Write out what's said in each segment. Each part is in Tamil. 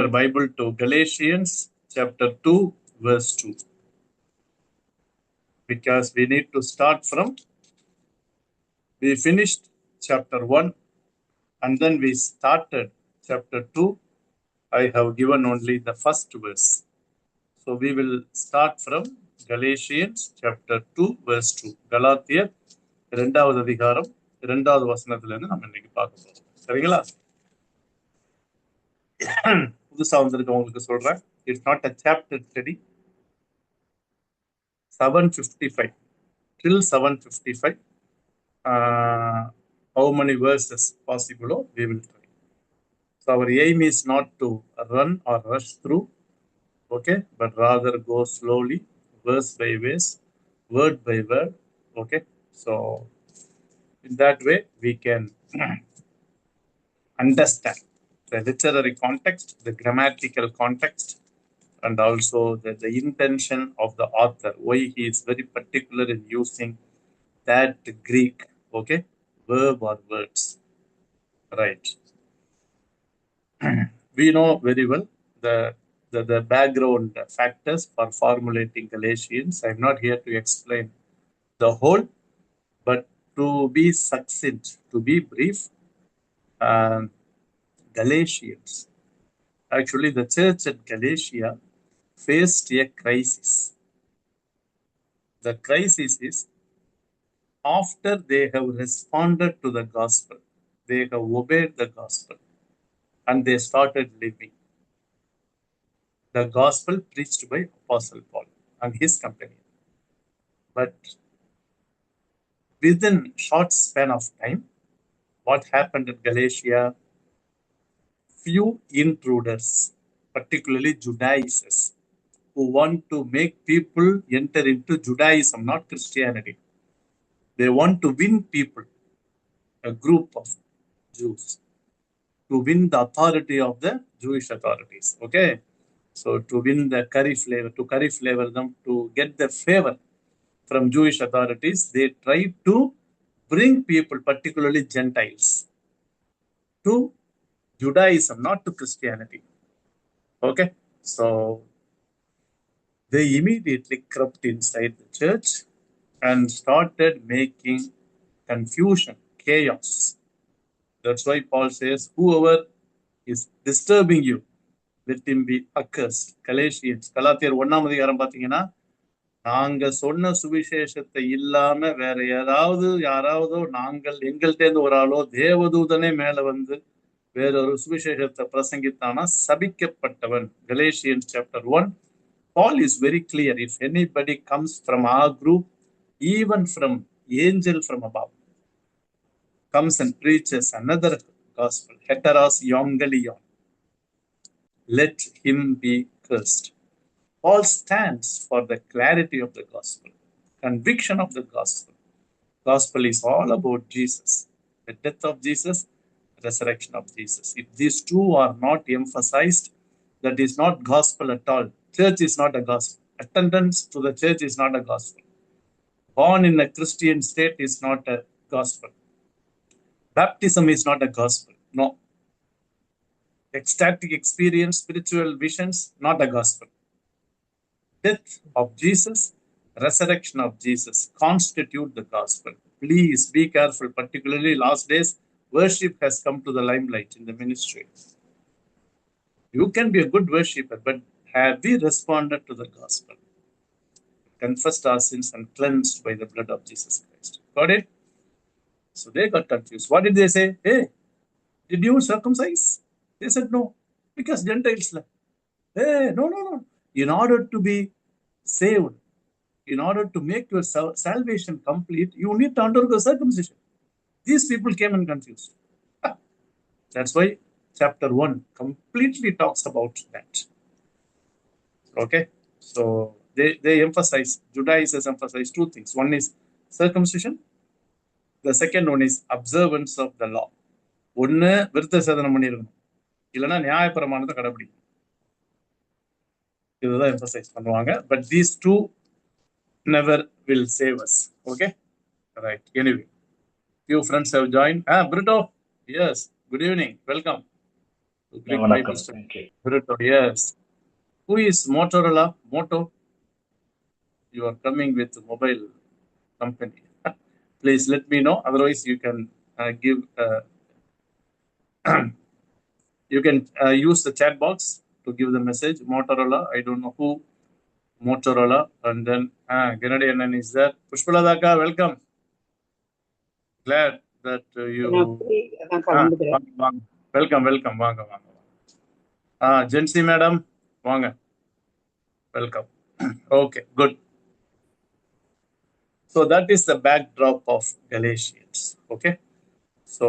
Bible to Galatians chapter 2, verse 2. Because we need to start from, we finished chapter 1 and then we started chapter 2. I have given only the first verse. So we will start from Galatians chapter 2, verse 2. Galatians 2வது அதிகாரம் 2வது வசனத்திலிருந்து நம்ம இன்னைக்கு பார்க்க போறோம். சரிங்களா? புதுசா வந்திருக்கவங்களுக்கு சொல்றேன். It's not a chapter study. 755 till 755. How many verses possible we will try. So our aim is not to run or rush through, okay, but rather go slowly, verse by verse, word by word, okay. So in that way we can understand the literary context, the grammatical context, and also the intention of the author, why he is very particular in using that Greek, okay, verb or words, right? We know very well the background factors for formulating Galatians. I'm not here to explain the whole, but to be succinct, to be brief, Galatians, actually the church at Galatia faced a crisis. The crisis is after they have responded to the gospel, they have obeyed the gospel, and they started living the gospel preached by Apostle Paul and his company. But within short span of time, what happened in Galatia? Few intruders, particularly Judaizers, who want to make people enter into Judaism, not Christianity. They want to win people, a group of Jews, to win the authority of the Jewish authorities. Okay, so to win the curry flavor them, to get the favor from Jewish authorities, they try to bring people, particularly Gentiles, to Judaism, not to Christianity. Okay, so they immediately crept inside the church and started making confusion, chaos. That's why Paul says, whoever is disturbing you, let him be accursed. Galatians, கலாத்தியர் 1ஆம் அதிகாரம் பார்த்தீங்கன்னா, நாங்க சொன்ன சுவிசேஷத்தை இல்லாம வேற யாராவதோ எங்கள்கிட்ட ஒரு ஆளோ தேவதூதனே மேல வந்து வேறொரு சுவிசேஷத்தை பிரசங்கித்தானா சபிக்கப்பட்டவன். Galatians chapter 1, Paul is very clear. If anybody comes from our group, even from angel from above, comes and preaches another gospel, heteros evangelion, let him be cursed. Paul stands for the clarity of the gospel, conviction of the gospel. Gospel is all about Jesus, the death of Jesus, resurrection of Jesus. If these two are not emphasized, that is not gospel at all. Church is not a gospel. Attendance to the church is not a gospel. Born in a Christian state is not a gospel. Baptism is not a gospel. No. Ecstatic experience, spiritual visions, not a gospel. Death of Jesus, resurrection of Jesus constitute the gospel. Please be careful, particularly last days, worship has come to the limelight in the ministry. You can be a good worshipper, but have we responded to the gospel? Confessed our sins and cleansed by the blood of Jesus Christ. Got it? So they got confused. What did they say? Hey, did you circumcise? They said no, because Gentiles. Hey, no. In order to be saved, in order to make your salvation complete, you need to undergo circumcision. These people came and confused. That's why chapter 1 completely talks about that. Okay, so they emphasize, Judaizers emphasize two things. One is circumcision. The second one is observance of the law. ஒன்னு விருத்த சேதனம் பண்ணிருக்கணும், இல்லைன்னா நியாயப்பிரமாணத்தை கடைபிடிக்கணும். இதுதான் எம்பசைஸ் பண்ணுவாங்க. But these two never will save us. Okay, right. Anyway, few friends have joined. Brito, yes, good evening, welcome. to quick Bible வணக்கம். study. Thank you. Virito, yes. Who is Motorola? Moto? You are coming with mobile company. Please let me know. Otherwise, you can give. You can use the chat box to give the message. Motorola. I don't know who Motorola. And then Grenadian is there. Pushpala Daka, welcome. Glad that you. Welcome. Jency madam, Wanga. Welcome. Okay, good. So that is the backdrop of Galatians. Okay. So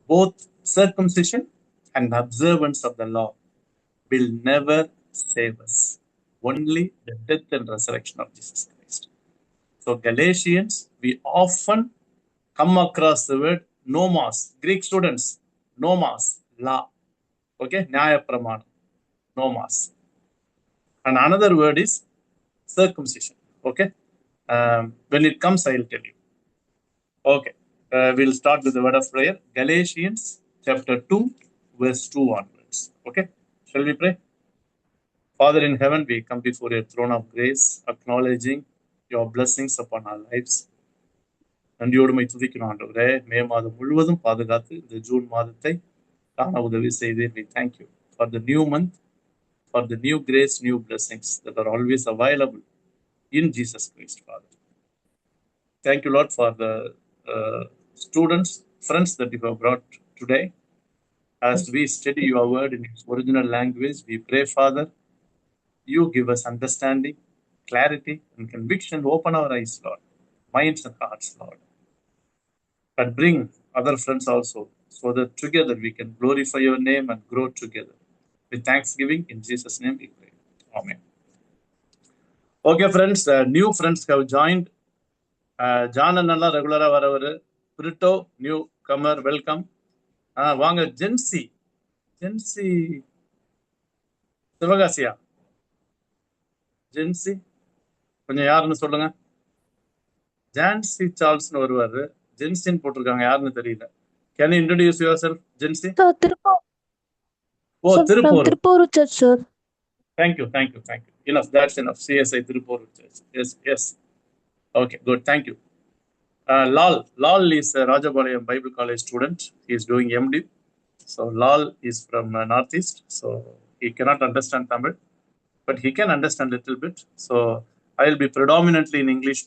both circumcision and observance of the law will never save us. Only the death and resurrection of Jesus Christ. So Galatians, we often come across the word nomos. Greek students, nomos, law. Okay, Nyaya Pramana, nomos. And another word is circumcision. Okay, when it comes, I'll tell you. Okay, we'll start with the word of prayer. Galatians chapter 2, verse 2 onwards. Okay, shall we pray? Father in heaven, we come before your throne of grace, acknowledging your blessings upon our lives. நன்றியோடுமை துதிக்கணும் ஆண்டவரே. மே மாதம் முழுவதும் பாதுகாத்து இந்த ஜூன் மாதத்தை காண உதவி செய்தீர். We thank you for the new month, for the new grace, new blessings that are always available in Jesus Christ, Father. Thank you, Lord, for the students, friends that you have brought today. As we study your word in its original language, we pray, Father, you give us understanding, clarity, and conviction. Open our eyes, Lord, minds and hearts, Lord. But bring other friends also, so that together we can glorify your name and grow together. With thanksgiving, in Jesus' name we pray. Amen. Okay, friends, new friends have joined. John and Nalla regular வரவர். Virito, newcomer, welcome. வாங்க ஜென்சி சிவகாசியா ஜென்சி கொஞ்சம் யாருன்னு சொல்லுங்க. ஜான்சி சார்ல்ஸ்னு வருவாரு. ஜென்சின்னு போட்டிருக்காங்க, யாருன்னு தெரியல. Can you introduce yourself, Jency? Tirupur Church, sir. Thank you. Enough, that's enough. CSI Tirupur Church. Yes. Okay, good. Thank you. Lal is a Rajapalayam Bible College student. He is doing MD. So Lal is from Northeast. So he cannot understand Tamil, but he can understand a little bit. So I will be predominantly in English.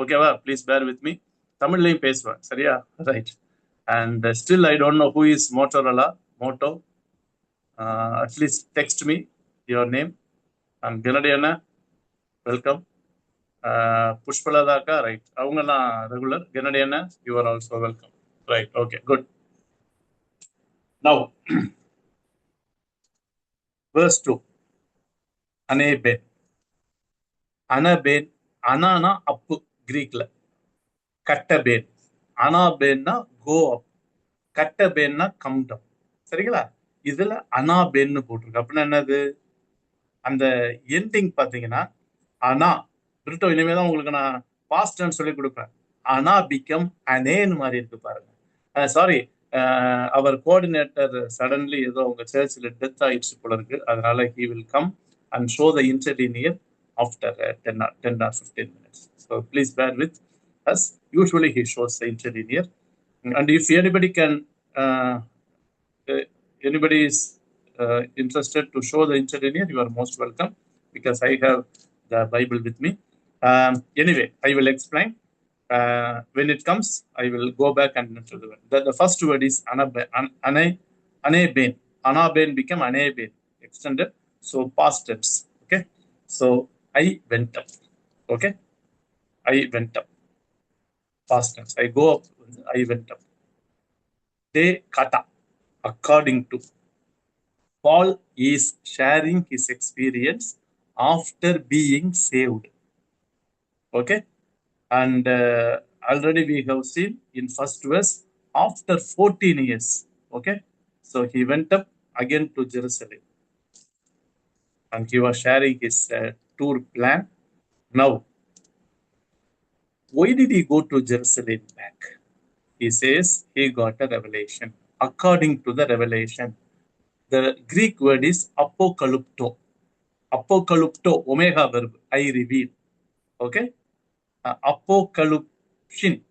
Okay, please bear with me. Tamil layum pesva, சரியா? Right. And still I don't know who is Motorola. Moto. At least text me your name. And Grenadiana, welcome. Pushpala Daka, right. Avangala regular. Grenadiana, you are also welcome. Right. Okay, good. Now, verse 2. Anaben. Anana up Greek. Kattaben. Anabenna go up. Kattabenna come down. சரிங்களா? இதுல அனாபேன்னு போட்டிருக்கு. அப்படின்னா என்னது? அந்த எண்டிங் பாத்தீங்கன்னா அனா பிரிட்டோ இனிமேதான் உங்களுக்கு நான் பாஸ்ட் டென்ஸ் சொல்லி கொடுப்பேன். அனா பிகம் அனேன்னு மாதிரி இருக்கு பாருங்க. சாரி, அவர் கோஆர்டினேட்டர் சடன்லி ஏதோ உங்க சர்ச்சில் டெத் ஆயிடுச்சு போல இருக்கு. அதனால he will come and show the interlinear after 10 or 15 minutes. So please bear with us. Usually he shows the interlinear, and if anybody can anybody is interested to show the interlinear, you are most welcome, because I have the Bible with me. Anyway, I will explain. When it comes, I will go back and the first word is anaben. Anaben became anaben, extended. So past tense. Okay. So I went up. Okay. I went up. Past tense. I go up. I went up. De kata. According to. Paul is sharing his experience after being saved. Okay. And already we have seen in first verse, after 14 years. Okay. So he went up again to Jerusalem. And he was sharing his tour plan. Now, why did he go to Jerusalem back? He says he got a revelation. According to the revelation. The Greek word is apocalypto. Apocalypto, omega verb, I reveal. Okay? Apocalypsin,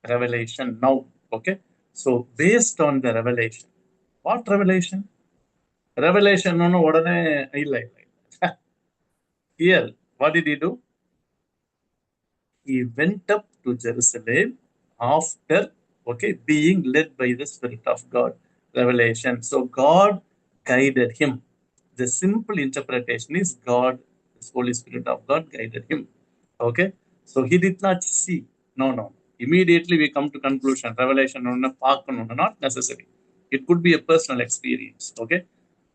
revelation, now. Okay? So, based on the revelation. What revelation? Revelation, no, no, Here, what did he do? He went up to Jerusalem after, okay, being led by the Spirit of God. Revelation. So God guided him. The simple interpretation is God, the Holy Spirit of God guided him. Okay. So he did not see. No, no. Immediately we come to conclusion. Revelation, not necessary. It could be a personal experience. Okay.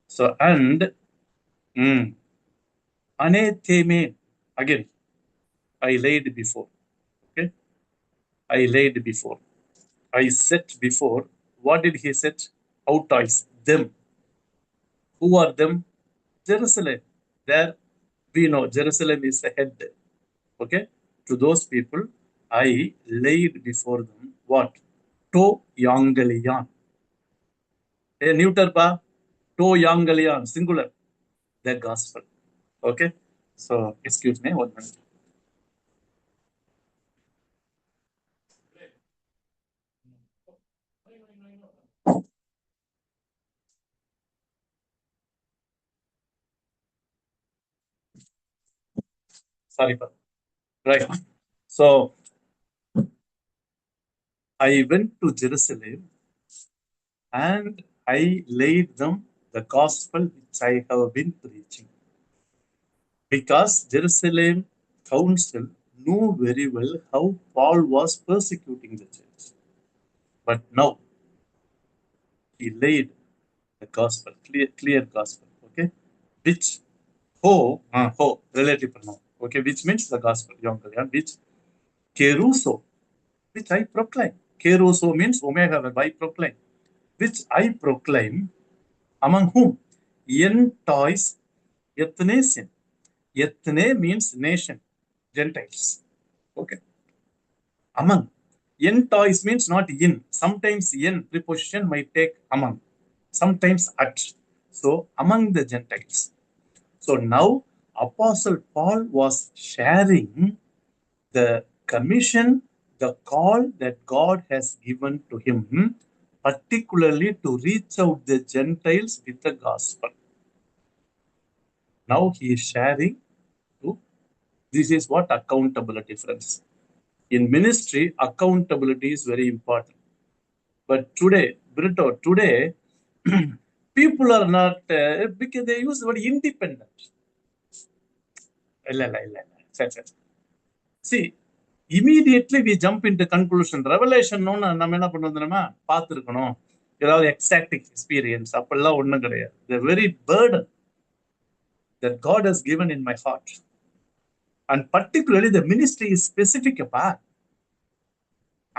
So, and, anetheme, again, I laid before. Okay. I laid before. I set before. What did he set? Autos, them. Who are them? Jerusalem. There we know Jerusalem is the head. Okay. To those people, I laid before them what? To Yangalian. A neuter ba? To Yangalian, singular. The gospel. Okay. So excuse me, 1 minute. Sorry, pa. Right. So I went to Jerusalem and I laid them the gospel which I have been preaching. Because Jerusalem council knew very well how Paul was persecuting the church. But now he laid the gospel, clear gospel, okay? Which relative pronoun, okay, which means the gospel, which keruso, which I proclaim. Keruso means omega verb, I proclaim, which I proclaim among whom? Entois ethnasin. Ethne means nation, Gentiles. Okay. Among. Entois means not in. Sometimes in preposition might take among. Sometimes at. So among the Gentiles. So now Apostle Paul was sharing the commission, the call that God has given to him, particularly to reach out the Gentiles with the gospel. Now he is sharing to, this is what accountability, friends. In ministry, accountability is very important. But today, Brito, today, people are not, because they use the word independent. See, immediately we jump into conclusion. Revelation, no, நம்ம என்ன பண்ணுவோம் பார்த்துருக்கணும் ஏதாவது எக்ஸாக்ட் எக்ஸ்பீரியன்ஸ் அப்பெல்லாம் ஒன்றும் கிடையாது. The very burden that God has given in my heart. And particularly the ministry is specific about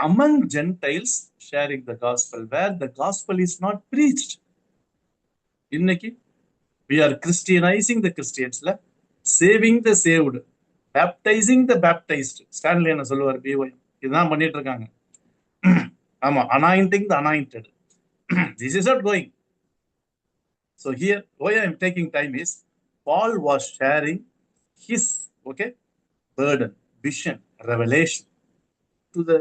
among Gentiles sharing the gospel, where the gospel is not preached. இன்னைக்கு we are Christianizing the Christians, saving the saved, baptizing the baptized. Stanley என்ன சொல்லுவார், BY இதுதான் பண்ணிட்டு இருக்காங்க. ஆமா, anointing the anointed. This is not going. So here, why I am taking time is, Paul was sharing his, okay, burden, vision, revelation to the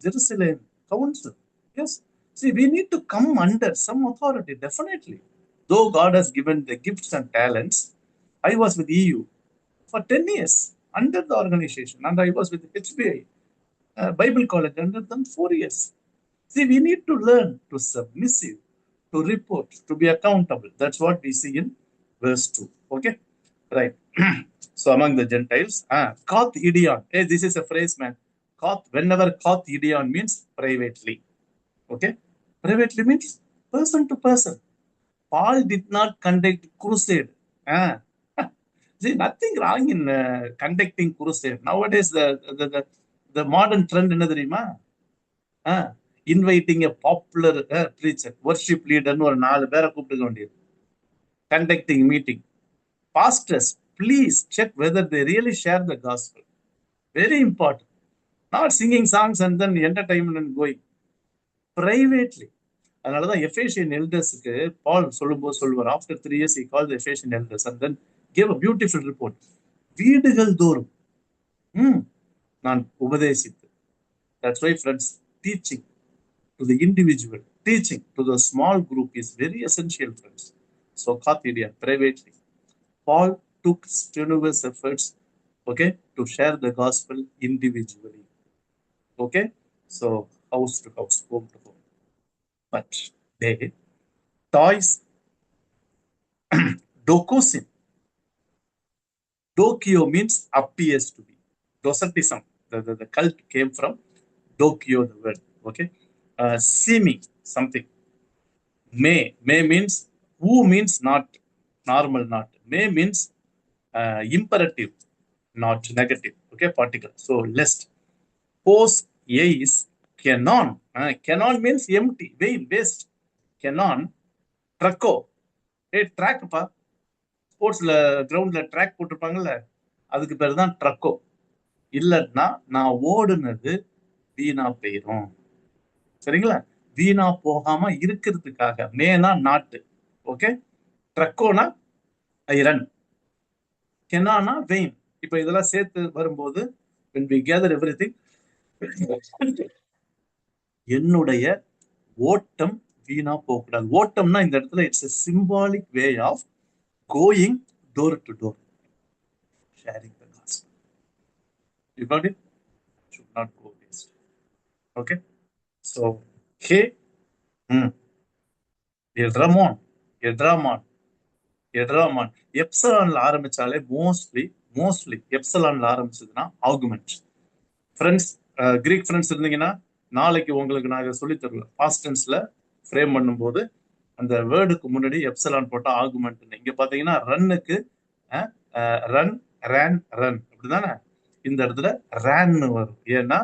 Jerusalem council. Yes. See, we need to come under some authority, definitely. Though God has given the gifts and talents, I was with EU for 10 years under the organization, and I was with HBI, Bible College, under them 4 years. See, we need to learn to submissive, to report, to be accountable. That's what we see in verse 2. Okay? Right. So among the Gentiles, Kath Idion. Hey, this is a phrase, man. Kath, whenever Kath Idion means privately. Okay? Privately means person to person. Paul did not conduct crusade. See, nothing wrong in conducting crusade. Nowadays, the modern trend என்ன தெரியுமா? Inviting a popular preacher, worship leader, or 4 பேரை கூப்பிட்டுக்க வேண்டியது. Conducting meeting. Pastors, please check whether they really share the gospel. Very important. Not singing songs and then entertainment and going. Privately. அதனாலதான் எஃபேசியன் எல்டர்ஸுக்கு பால் சொல்லும்போது சொல்லுவார், after 3 years he called the Ephesian elders and then gave a beautiful report. வீடுகள் தோறும் நான் உபதேசித்து. That's why friends, teaching to the individual, teaching to the small group is very essential, friends. So Carthedian privately, Paul took strenuous efforts, okay, to share the gospel individually. Okay, so house to house, home to home. But they toys dokosin. Dokyo means appears to be. Docetism, the cult came from dokyo, the word. Okay, seeming something. May means who means not normal, not. May means imperative, not negative. Okay, particle. So lest. Post A is canon. Canon means empty, vain, waste. Canon, traco. Hey, track pa. ஸ்போர்ட்ஸ்ல கிரவுண்ட்ல ட்ராக் போட்டிருப்பாங்கல்ல, அதுக்கு பேர் தான் ட்ரக்கோ. இல்லைன்னா நான் ஓடுனது வீணா போயிரும். சரிங்களா? வீணா போகாம இருக்கிறதுக்காக. மேனா நாட்டு. ஓகே, ட்ரக்கோனா ஐரன், கெனானா வெயின். இப்ப இதெல்லாம் சேர்த்து வரும்போது when we gather everything, என்னுடைய ஓட்டம் வீணா போகக்கூடாது. ஓட்டம்னா இந்த இடத்துல it's a symbolic way of going door to door, sharing the gospel. You got it? Should not go waste. Okay, so hey, எட்ரமான், எட்ராமான், எட்ராமான். எப்சலான்ல ஆரம்பிச்சாலே மோஸ்ட்லி எப்சலான்ல ஆரம்பிச்சதுன்னா ஆர்குமெண்ட். ஃப்ரெண்ட்ஸ், கிரீக் ஃப்ரெண்ட்ஸ் இருந்தீங்கன்னா நாளைக்கு உங்களுக்கு நான் சொல்லி தருவேன். பாஸ்ட் டென்ஸ்ல ஃப்ரேம் பண்ணும்போது அந்த வேர்டுக்கு முன்னாடி எப்சலான் போட்டா ஆர்குமெண்ட். இங்க பாத்தீங்கன்னா ரன்னுக்கு ரன், ரேன், ரன் அப்படிதானே. இந்த இடத்துல ரேன்னு வரும். ஏன்னா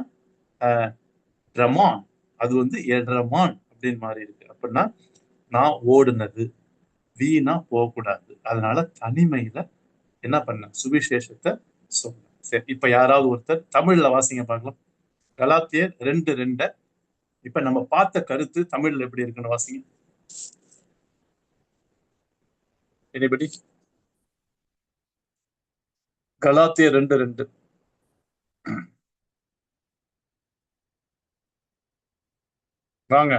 ட்ரமான் அது வந்து எட்ரமான் அப்படின்னு மாறி இருக்கு. அப்படின்னா நான் ஓடுனது வீணா போகக்கூடாது. அதனால தனிமையில என்ன பண்ண, சுவிசேஷத்தை சொன்ன. சரி, இப்ப யாராவது ஒருத்தர் தமிழ்ல வாசிங்க பார்க்கலாம். கலாத்தியர் 2:2. இப்ப நம்ம பார்த்த கருத்து தமிழ்ல எப்படி இருக்குன்னு வாசிங்க. எனிபடி? கலாத்தியர் 2:2. வாங்க,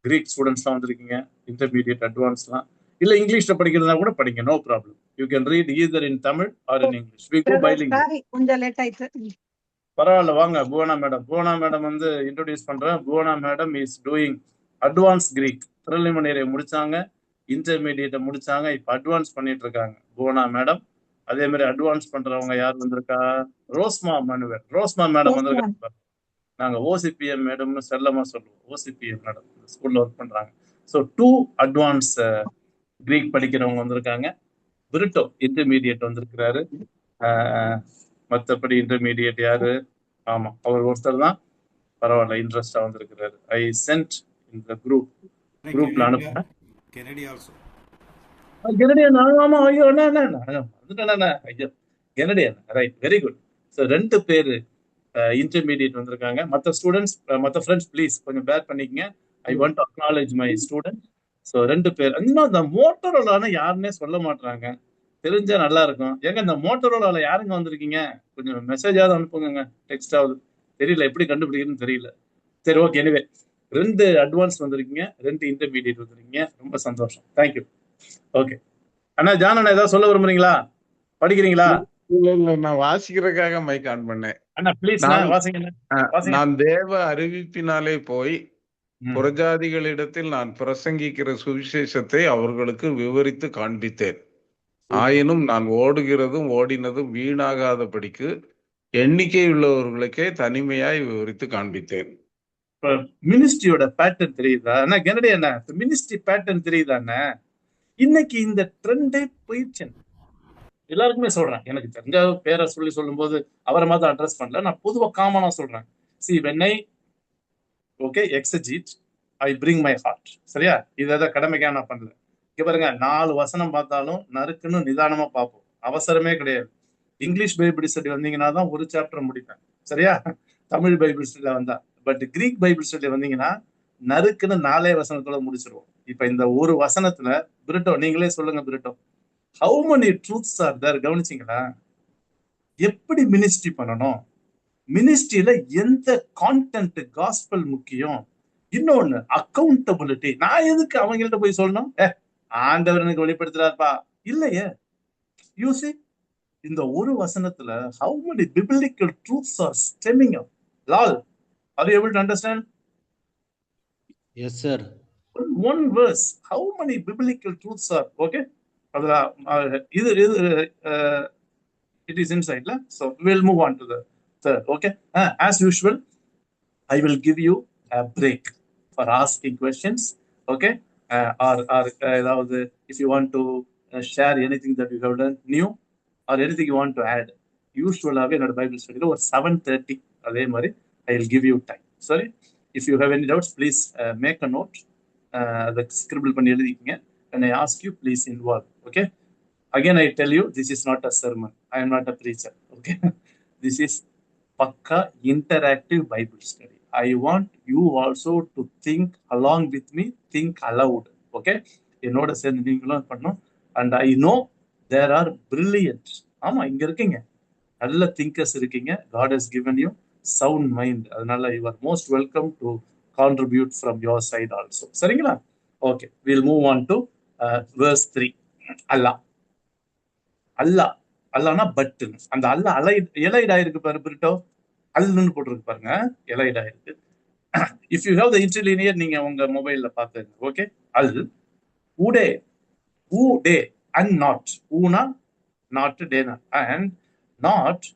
கிரீக் ஸ்டூடெண்ட்ஸ்லாம் வந்திருக்கீங்க, இன்டர்மீடியட், அட்வான்ஸ்லாம். இல்ல இங்கிலீஷ்ல படிக்கிறதா கூட படிங்க, no problem. You can read either in Tamil or in English. We go bilingual. கொஞ்சம் லேட் ஆயிடுச்சு. பரவாயில்ல, வாங்க. புவனா மேடம் வந்து இன்ட்ரோடியூஸ் பண்றேன். Bhuvana madam is doing advance Greek. Preliminary முடிச்சாங்க, இன்டர்மீடியட்டை முடிச்சாங்க, இப்ப அட்வான்ஸ் பண்ணிட்டு இருக்காங்க புவனா மேடம். அதே மாதிரி அட்வான்ஸ் பண்றவங்க யார் வந்திருக்கா? ரோஸ்மா மேடம் வந்திருக்காங்க. நாங்க ஓசிபிஎம் மேடம்னு செல்லமா சொல்லுவோம். ஓசிபிஎம் மேடம் ஸ்கூல்ல ஒர்க் பண்றாங்க. ஸோ 2 அட்வான்ஸ் கிரீக் படிக்கிறவங்க வந்திருக்காங்க. பிரிட்டோ இன்டர்மீடியட் வந்திருக்கிறாரு. மற்றபடி இன்டர்மீடியட் யாரு? ஆமா, அவர் ஒருத்தர் தான். பரவாயில்ல, இன்ட்ரெஸ்டா வந்திருக்கிறாரு. ஐ சென்ட் இந்த குரூப்ல அனுப்புறேன். கெனடியன், ஆமா. ஐயோ, ஐயோ, Canadian, right, very good. So 2 பேரு இன்டர்மீடியட் வந்திருக்காங்க. மற்ற ஸ்டூடெண்ட்ஸ், மற்ற ஃப்ரெண்ட்ஸ் ப்ளீஸ் கொஞ்சம் பேர் பண்ணிக்கங்க. ஐ want to acknowledge my student. So 2 பேர். இன்னும் இந்த மோட்டரோலான்னு யாருன்னே சொல்ல மாட்டாங்க. தெரிஞ்சா நல்லா இருக்கும். ஏங்க, இந்த மோட்டரோலால யாருங்க வந்திருக்கீங்க? கொஞ்சம் மெசேஜாவது அனுப்புங்க, டெக்ஸ்டாவது. தெரியல எப்படி கண்டுபிடிக்கிறதுன்னு தெரியல. சரி, ஓகே. எனிவே 2 அட்வான்ஸ் வந்திருக்கீங்க, 2 இன்டர்மீடியட் வந்திருக்கீங்க. ரொம்ப சந்தோஷம். தேங்க்யூ. ஓகே அண்ணா, ஜான் அண்ணா, ஏதாவது சொல்ல விரும்புறீங்களா? படிக்கிறீங்களா? இல்ல, நான் வாசிக்கிறதுக்காக மைக் ஆன் பண்ணேன். அண்ணா ப்ளீஸ் வாசிங்க. நான் தேவ அறிவிப்பினாலே போய் புறஜாதிகளிடத்தில் நான் பிரசங்கிக்கிற சுவிசேஷத்தை அவர்களுக்கு விவரித்து காண்பித்தேன். ஆயினும் நான் ஓடுகிறதும் ஓடினதும் வீணாகாதபடிக்கு எண்ணிக்கை உள்ளவர்களுக்கே தனிமையாய் விவரித்து காண்பித்தேன். மினிஸ்ட்ரியோட பேட்டர்ன் தெரியுதா? கெனடி அண்ணா, மினிஸ்ட்ரி பேட்டர்ன் தெரியுதாண்ணா? இன்னைக்கு இந்த ட்ரெண்டே போயிடுச்சு. எல்லாருக்குமே சொல்றேன், எனக்கு தெரிஞ்ச பேரை சொல்லும் போது அவரை மாதிரி அட்ரஸ் பண்ணல, நான் பொதுவா காமனா சொல்றேன். C when I exegete, I bring my heart. சரியா? இதை கடமைக்காக நான் பண்ணல. இங்க பாருங்க, 4 வசனம் பார்த்தாலும் நறுக்குன்னு நிதானமா பார்ப்போம், அவசரமே கிடையாது. இங்கிலீஷ் பைபிள் ஸ்டடி வந்தீங்கன்னா தான் ஒரு சாப்டர் முடிப்பேன். சரியா? தமிழ் பைபிள் ஸ்டடியில வந்தா. பட் கிரீக் பைபிள் ஸ்டடி வந்தீங்கன்னா நறுக்குன்னு 4 வசனத்தோட முடிச்சிருவோம். இப்ப இந்த ஒரு வசனத்துல பிரிட்டோ நீங்களே சொல்லுங்க Brito, how many truths are there? கவனிச்சிங்களா? எப்படி மினிஸ்ட்ரி பண்ணணும், மினிஸ்ட்ரியில எந்த கான்டென்ட் காஸ்பல் முக்கியம், இன்னொன்னு அக்கௌண்டபிலிட்டி. நான் எதுக்கு அவங்கள்ட்ட போய் சொல்லணும், ஆண்டவர் எனக்கு வெளிப்படுத்துறாருப்பா, இல்லையே. யூசி, இந்த ஒரு வசனத்துல how many biblical truths are stemming up. Lal, are you able to understand? Yes, sir. One verse, how many biblical truths are? Okay, it is inside, so we'll move on to the third. Okay, as usual, I will give you a break for asking questions. Okay, or if you want to share anything that you have done new or anything you want to add, usually in our Bible study or 7:30 அதே மாதிரி I will give you time. Sorry, if you have any doubts, please make a note. The scribble பண்ணி எழுதிக்கங்க. When I ask you, please involve. Okay, again I tell you, this is not a sermon. I am not a preacher. Okay, this is Pakka interactive Bible study. I want you also to think along with me, think aloud. Okay, என்னோட சேர்ந்து நீங்களும் பண்ணணும். And I know there are brilliant, ஆமா இங்க இருக்கீங்க, நல்ல thinkers இருக்கீங்க. God has given you sound mind. அதனால you are most welcome to contribute from your side also. சரிங்களா? Okay, we'll move on to verse 3. Allah. Allah, Allana பட்டு. அந்த அல்லா எலைட் ஆயிருக்கு பாரு பிரிட்டோ, அல்லுன்னு போட்டிருக்கு பாருங்க, எலைட் ஆயிருக்கு. If you have the interlinear நீங்க உங்க மொபைல்ல பாத்துங்க. ஓகே, அல் உடே, ஊ டே அண்ட் நாட், ஊனா நாட் டேனா, அண்ட் நாட்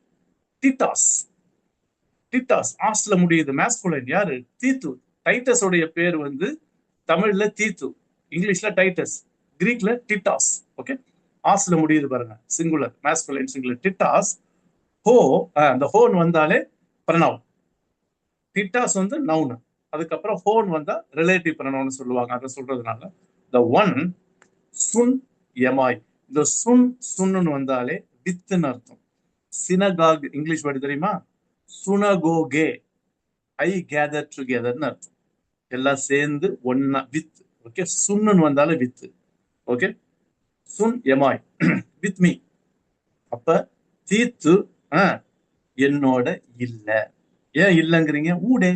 டிட்டாஸ். டிட்டாஸ் ஆஸ்ல முடியுது, மேஸ்குலைன். யாரு? தீத்து. டைட்டஸ் உடைய பேர் வந்து தமிழ்ல தீத்து, இங்கிலீஷ்ல டைட்டஸ், கிரீக்ல டிட்டாஸ். ஓகே, ஆஸ்ல முடியுது பாருங்க, சிங்குலர், மேஸ்குலைன் சிங்குலர், டிட்டாஸ். ஹோ, அந்த ஹோன் வந்தாலே ப்ரனவுன், டிட்டாஸ் வந்து நவுன், அதுக்கப்புறம் ஹோன் வந்தா ரிலேட்டிவ் ப்ரனவுன் சொல்லுவாங்க. அதை சொல்றதுனால the one சுன் எமாய், இந்த சுன்னு வந்தாலே வித்துன்னு அர்த்தம். சினகாக் இங்கிலீஷ் வேர்டு தெரியுமா? சுனகோகே, ஐ கேதர் டுகெதர்னு அர்த்தம், எல்லாம் சேர்ந்து ஒன்னா, வித். ஓகே, சுன்னு வந்தாலே வித்து. ஓகே, சுன் எமாய் வித் மீ. அப்ப தீத்து என்னோட இல்ல. ஏன் இல்லங்கிறீங்க? ஊடே,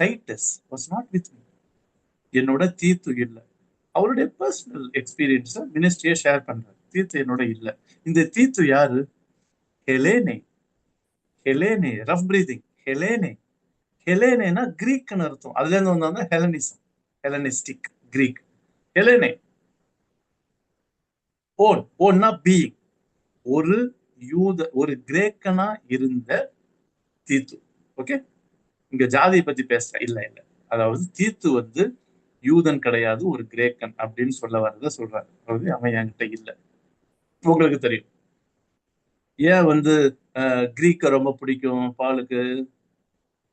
Titus was not with me. என்னோட தீத்து இல்ல. அவருடைய பர்சனல் எக்ஸ்பீரியன்ஸ் மினிஸ்ட்ரியை ஷேர் பண்றாரு. தீத்து என்னோட இல்ல. இந்த தீத்து யாரு? ஹெலேனே. ஹெலேனே, ரஃப் பிரீதிங். ஹெலேனே, ஹெலேனேனா கிரீக்னு அர்த்தம். அதுல இருந்து வந்தாங்க ஹெலனிசம், ஹெலனிஸ்டிக் கிரீக். ஹெலேனே. ஓன்னா பீயிங், ஒரு ஒரு கிரேக்கனா இருந்த தீத்து. ஓகே, இங்க ஜாதியை பத்தி பேசுற இல்ல. அதாவது தீத்து வந்து யூதன் கிடையாது, ஒரு கிரேக்கன் அப்படின்னு சொல்ல வர்றத சொல்றாரு. அதாவது அவன் என்கிட்ட இல்லை. உங்களுக்கு தெரியும் ஏன் வந்து கிரீக்க ரொம்ப பிடிக்கும் பாலுக்கு,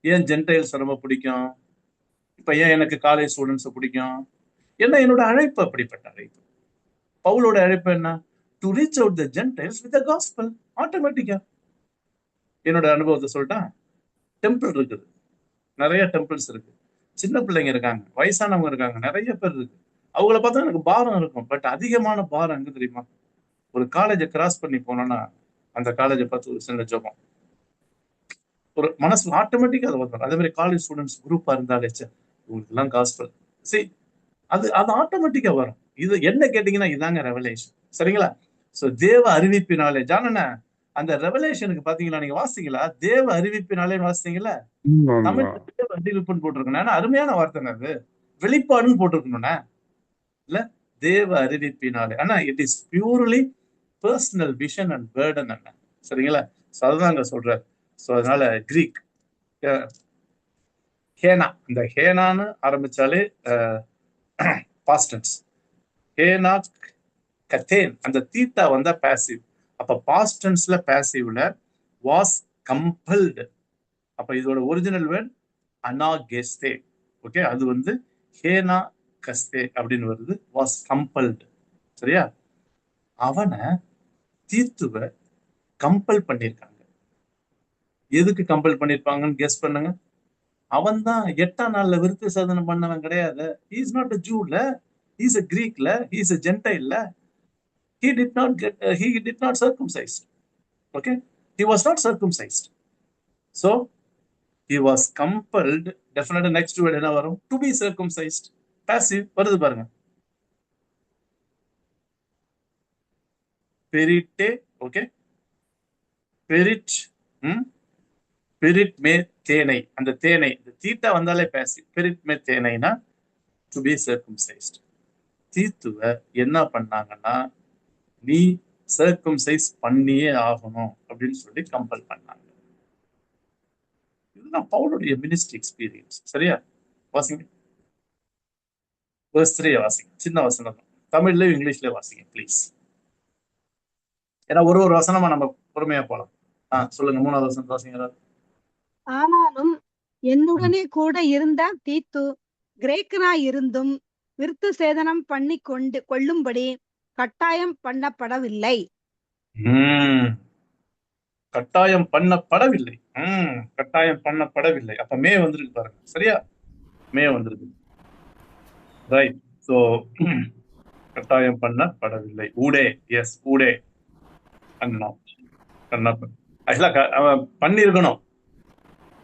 ஏன் ஜென்டைல்ஸ் ரொம்ப பிடிக்கும், இப்ப ஏன் எனக்கு காலேஜ் ஸ்டூடெண்ட்ஸ் பிடிக்கும், ஏன்னா என்னோட அழைப்பு அப்படிப்பட்ட அழைப்பு. பவுலோட அழைப்பு என்ன? To reach out the Gentiles with the gospel. ஆட்டோமேட்டிக்கா என்னோட அனுபவத்தை சொல்லிட்டா, டெம்பிள் இருக்குது, நிறைய டெம்பிள்ஸ் இருக்கு, சின்ன பிள்ளைங்க இருக்காங்க, வயசானவங்க இருக்காங்க, நிறைய பேர் இருக்கு. அவங்கள பார்த்தா எனக்கு பாரம் இருக்கும். பட் அதிகமான பாரம் எங்க தெரியுமா? ஒரு காலேஜை கிராஸ் பண்ணி போனோம்னா அந்த காலேஜை பார்த்து ஒரு சின்ன ஜபம், ஒரு மனசு ஆட்டோமேட்டிக்கா அது வந்துடும். அதே மாதிரி காலேஜ் ஸ்டூடெண்ட்ஸ் குரூப்பா இருந்தாலே உங்களுக்கு எல்லாம் காஸ்பல் அது ஆட்டோமேட்டிக்கா வரும். இது என்ன கேட்டீங்கன்னா இதாங்க ரெவலேஷன். சரிங்களா? சோ தேவ அறிவிப்பினாலே ஜானன அந்த ரெவலேஷனுக்கு பாத்தீங்களா, நீங்க வாசிங்களா? தேவ அறிவிப்பினாலே வாசித்தீங்களா? தமிழ் தேவ அறிவிப்புன்னு போட்டிருக்கணும். அருமையான வார்த்தை அது, வெளிப்பாடுன்னு போட்டிருக்கணும்னா இல்ல, தேவ அறிவிப்பினாலே. ஆனா it is purely personal vision and burden. என்ன சரிங்களா? சோ அதுதான் அங்க சொல்றாரு. சோ அதனால கிரீக் ஹேனா, இந்த ஹேனான்னு ஆரம்பிச்சாலே பாஸ்டன்ஸ். ஹேனா கத்தேன், அந்த தீட்டா வந்தா பாசிவ். அப்ப பாஸ்டன்ஸ்ல பாசிவ்ல வாஸ் கம்பல்டு. அப்ப இதோட ஒரிஜினல் வேர்ட் அனாகெஸ்தே. ஓகே, அது வந்து ஹேனா கஸ்தே அப்படின்னு வருது, வாஸ் கம்பல்டு. சரியா? அவனை தீத்துவ கம்பல் பண்ணிருக்காங்க. எதுக்கு கம்பல் பண்ணிருப்பாங்கன்னு கெஸ் பண்ணுங்க. அவன் தான் 8ஆம் நாள்ல விருத்த சேதனம் பண்ணவன் கிடையாது. he is not a Jewல, he is a Greekல, he is a Gentileல. he did not circumcised. Okay, he was not circumcised. So he was compelled. Definitely next word என்ன வரும்? To be circumcised. Passive வருது பாருங்க. Perite, okay, பெரிட், பெரிட் மே தேனை, அந்த தேனை, இந்த தீட்டா வந்தாலே பேசி, பெரிட் மே தேனைனா டு பி சர்க்கம்சைஸ்ட். தீத்துவ என்ன பண்ணாங்கன்னா, நீ சர்க்கம்சைஸ் பண்ணியே ஆகணும் அப்படின்னு சொல்லி கம்பல் பண்ணாங்க. இதுதான் பவுலுடைய மினிஸ்ட்ரி எக்ஸ்பீரியன்ஸ். சரியா? வாசிங்க. verse 3 வாசிங்க. சின்ன வசனம், தமிழ்லயும் இங்கிலீஷ்லயும் வாசிங்க ப்ளீஸ். ஏன்னா ஒரு ஒரு வசனமா நம்ம பொறுமையா போலாம். சொல்லுங்க. 3வது வசனம் வாசிங்க. ஆனாலும் என்னுடனே கூட இருந்த தீத்து கிரேக்கனாய் இருந்தும் விருத்த சேதனம் பண்ணி கொள்ளும்படி கட்டாயம் பண்ணப்படவில்லை. கட்டாயம் பண்ணப்படவில்லை. கட்டாயம் பண்ணப்படவில்லை. அப்ப மே வந்திருக்கு பாருங்க. சரியா? மே வந்திருக்கு. ரைட். சோ கட்டாயம் பண்ணப்படவில்லை. ஊடே, எஸ், ஊடே அவன் பண்ணிருக்கணும்.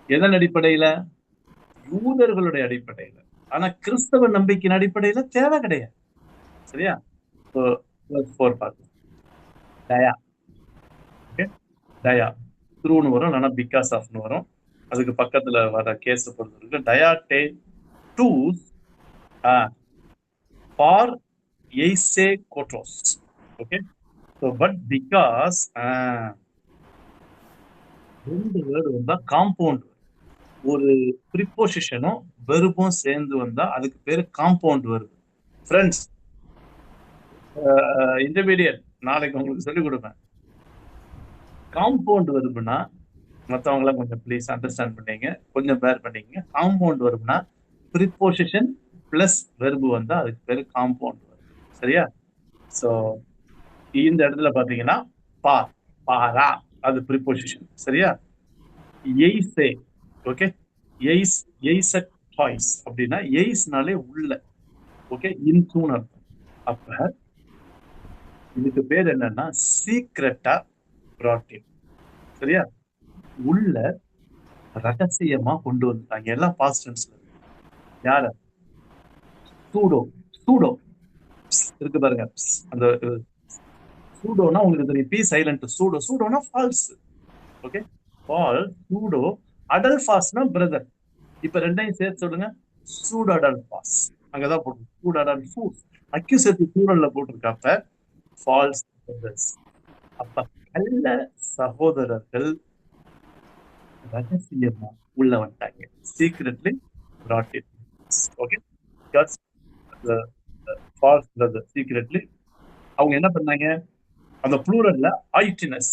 எதன் அடிப்படையில? யூதர்களுடைய அடிப்படையில. ஆனா கிறிஸ்தவ நம்பிக்கையின் அடிப்படையில தேவை கிடையாது. சரியா? தயா, டயா த்ரூன்னு வரும், இல்லைன்னா பிகாஸ் ஆஃப்னு வரும். அதுக்கு பக்கத்துல வர கேஸ் பொறுத்து இருக்கு. டயா டே டூஸ் ஃபார் எய்சே கோட்ரோஸ். ஓகே, ஸோ பட் பிகாஸ் ரெண்டு வேர்டு வந்தா காம்பவுண்ட், ஒரு ப்ரிப்போசிஷனும் வெர்பும் சேர்ந்து வந்தா அதுக்கு பேரு காம்பவுண்ட் வருது. ஃப்ரெண்ட்ஸ், இன்டர்மீடியட் நாளைக்கு உங்களுக்கு சொல்லிக் கொடுப்பேன். காம்பவுண்ட் வருதுன்னா மற்றவங்களாம் கொஞ்சம் ப்ளீஸ் அண்டர்ஸ்டாண்ட் பண்ணீங்க, கொஞ்சம் பேர் பண்ணிக்கங்க. காம்பவுண்ட் வருதுன்னா ப்ரிப்போசிஷன் பிளஸ் வெர்பு வந்தா அதுக்கு பேரு காம்பவுண்ட் வருது. சரியா? ஸோ இந்த இடத்துல பாத்தீங்கன்னா பாரா அது ப்ரிப்போசிஷன். சரியா? எய்ஸே, ஓகே, எய்ஸ், எய்ஸட் டாய்ஸ் அப்படின்னா எய்ஸ்னாலே உள்ள, ஓகே, இன்சூன் அர்த்தம். அப்ப இதுக்கு பேர் என்னன்னா சீக்ரெட்டா brought in. சரியா? உள்ள ரகசியமா கொண்டு வந்துட்டாங்க. எல்லாம் பாஸ்ட் டென்ஸ்ல. யார? சூடோ, சூடோ இருக்கு பாருங்க. அந்த சூடோனா உங்களுக்கு தெரியும், பி சைலண்ட். சூடோ, சூடோனா ஃபால்ஸ். ஓகே, ஃபால், சூடோ. அடல்ஃபாஸ்னா பிரதர். இப்ப ரெண்டையும் சேர்த்து சொல்லுங்க. சூடோ அடல்ஃபாஸ் அங்கதான் போட்டு, சூடோ அடல்ஃபூஸ் அக்யூசேட்டிவ் ப்ளூரல்ல போட்டிருக்கப்ப ஃபால்ஸ் பிரதர்ஸ். அப்ப நல்ல சகோதரர்கள் ரகசியமா உள்ள வந்துட்டாங்க. Secretly brought in. ஓகே, the false brother secretly அவங்க என்ன பண்ணாங்க? அந்த ப்ளூரல்ல ஆயிட்டினஸ்,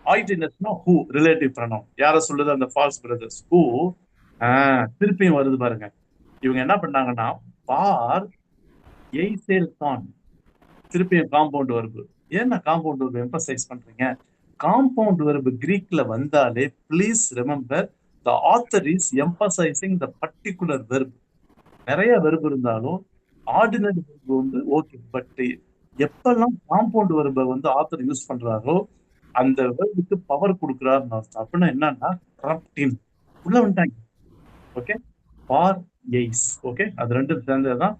ஆயிட்டினஸ்னா ஹூ, ரிலேட்டிவ் ப்ரொனவுன். யார சொல்லுது? அந்த ஃபால்ஸ் பிரதர்ஸ். ஹூ திருப்பியும் வருது பாருங்க. இவங்க என்ன பண்ணாங்கன்னா பார் எய்சேல் தான், திருப்பியும் காம்பவுண்ட் வருது. ஏன்னா காம்பவுண்ட் வருது எம்பசைஸ் பண்றீங்க? காம்பவுண்ட் வெர்பு கிரீக்ல வந்தாலே please remember the author is emphasising the particular verb. நிறைய வெர்பு இருந்தாலும் ஆர்டினரி வெர்பு வந்து ஓகே, பட் எப்பெல்லாம் காம்பவுண்ட் வெர்பை வந்து ஆத்தர் யூஸ் பண்றாரோ அந்த வெர்புக்கு பவர் கொடுக்குறாருன்னு அர்த்தம். அப்படின்னா என்னன்னா கரப்டின் உள்ள வந்துட்டாங்க. ஓகே, பார் எய்ஸ். ஓகே, அது ரெண்டும் சேர்ந்ததுதான்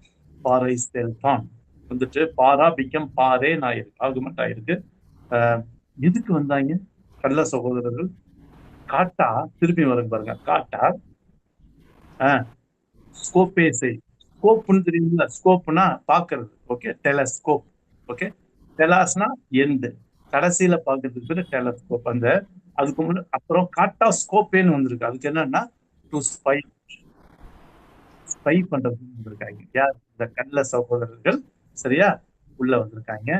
பாரைஸ் தான் வந்துட்டு பாரா பிகம் பாரே ஆயிருக்கு, ஆகுமெண்ட் ஆயிருக்கு. எதுக்கு வந்தாங்க? கள்ள சகோதரர்கள். காட்டா திருப்பி வரும் பாருங்க. காட்டா ஸ்கோப்பேசை, ஸ்கோப்னு தெரியுங்களா? ஸ்கோப்னா பாக்குறது. Okay, telescope. ஓகே, டெலாஸ்னா எண்டு, கடைசியில பாக்குறதுக்கு பேரு டெலஸ்கோப். அந்த அதுக்கு முன்னாடி அப்புறம் காட்டா ஸ்கோப்பேன்னு வந்திருக்கு. அதுக்கு என்னன்னா டு ஸ்பை, ஸ்பை பண்றது வந்திருக்காங்க. யார்? இந்த கள்ள சகோதரர்கள். சரியா? உள்ள வந்திருக்காங்க.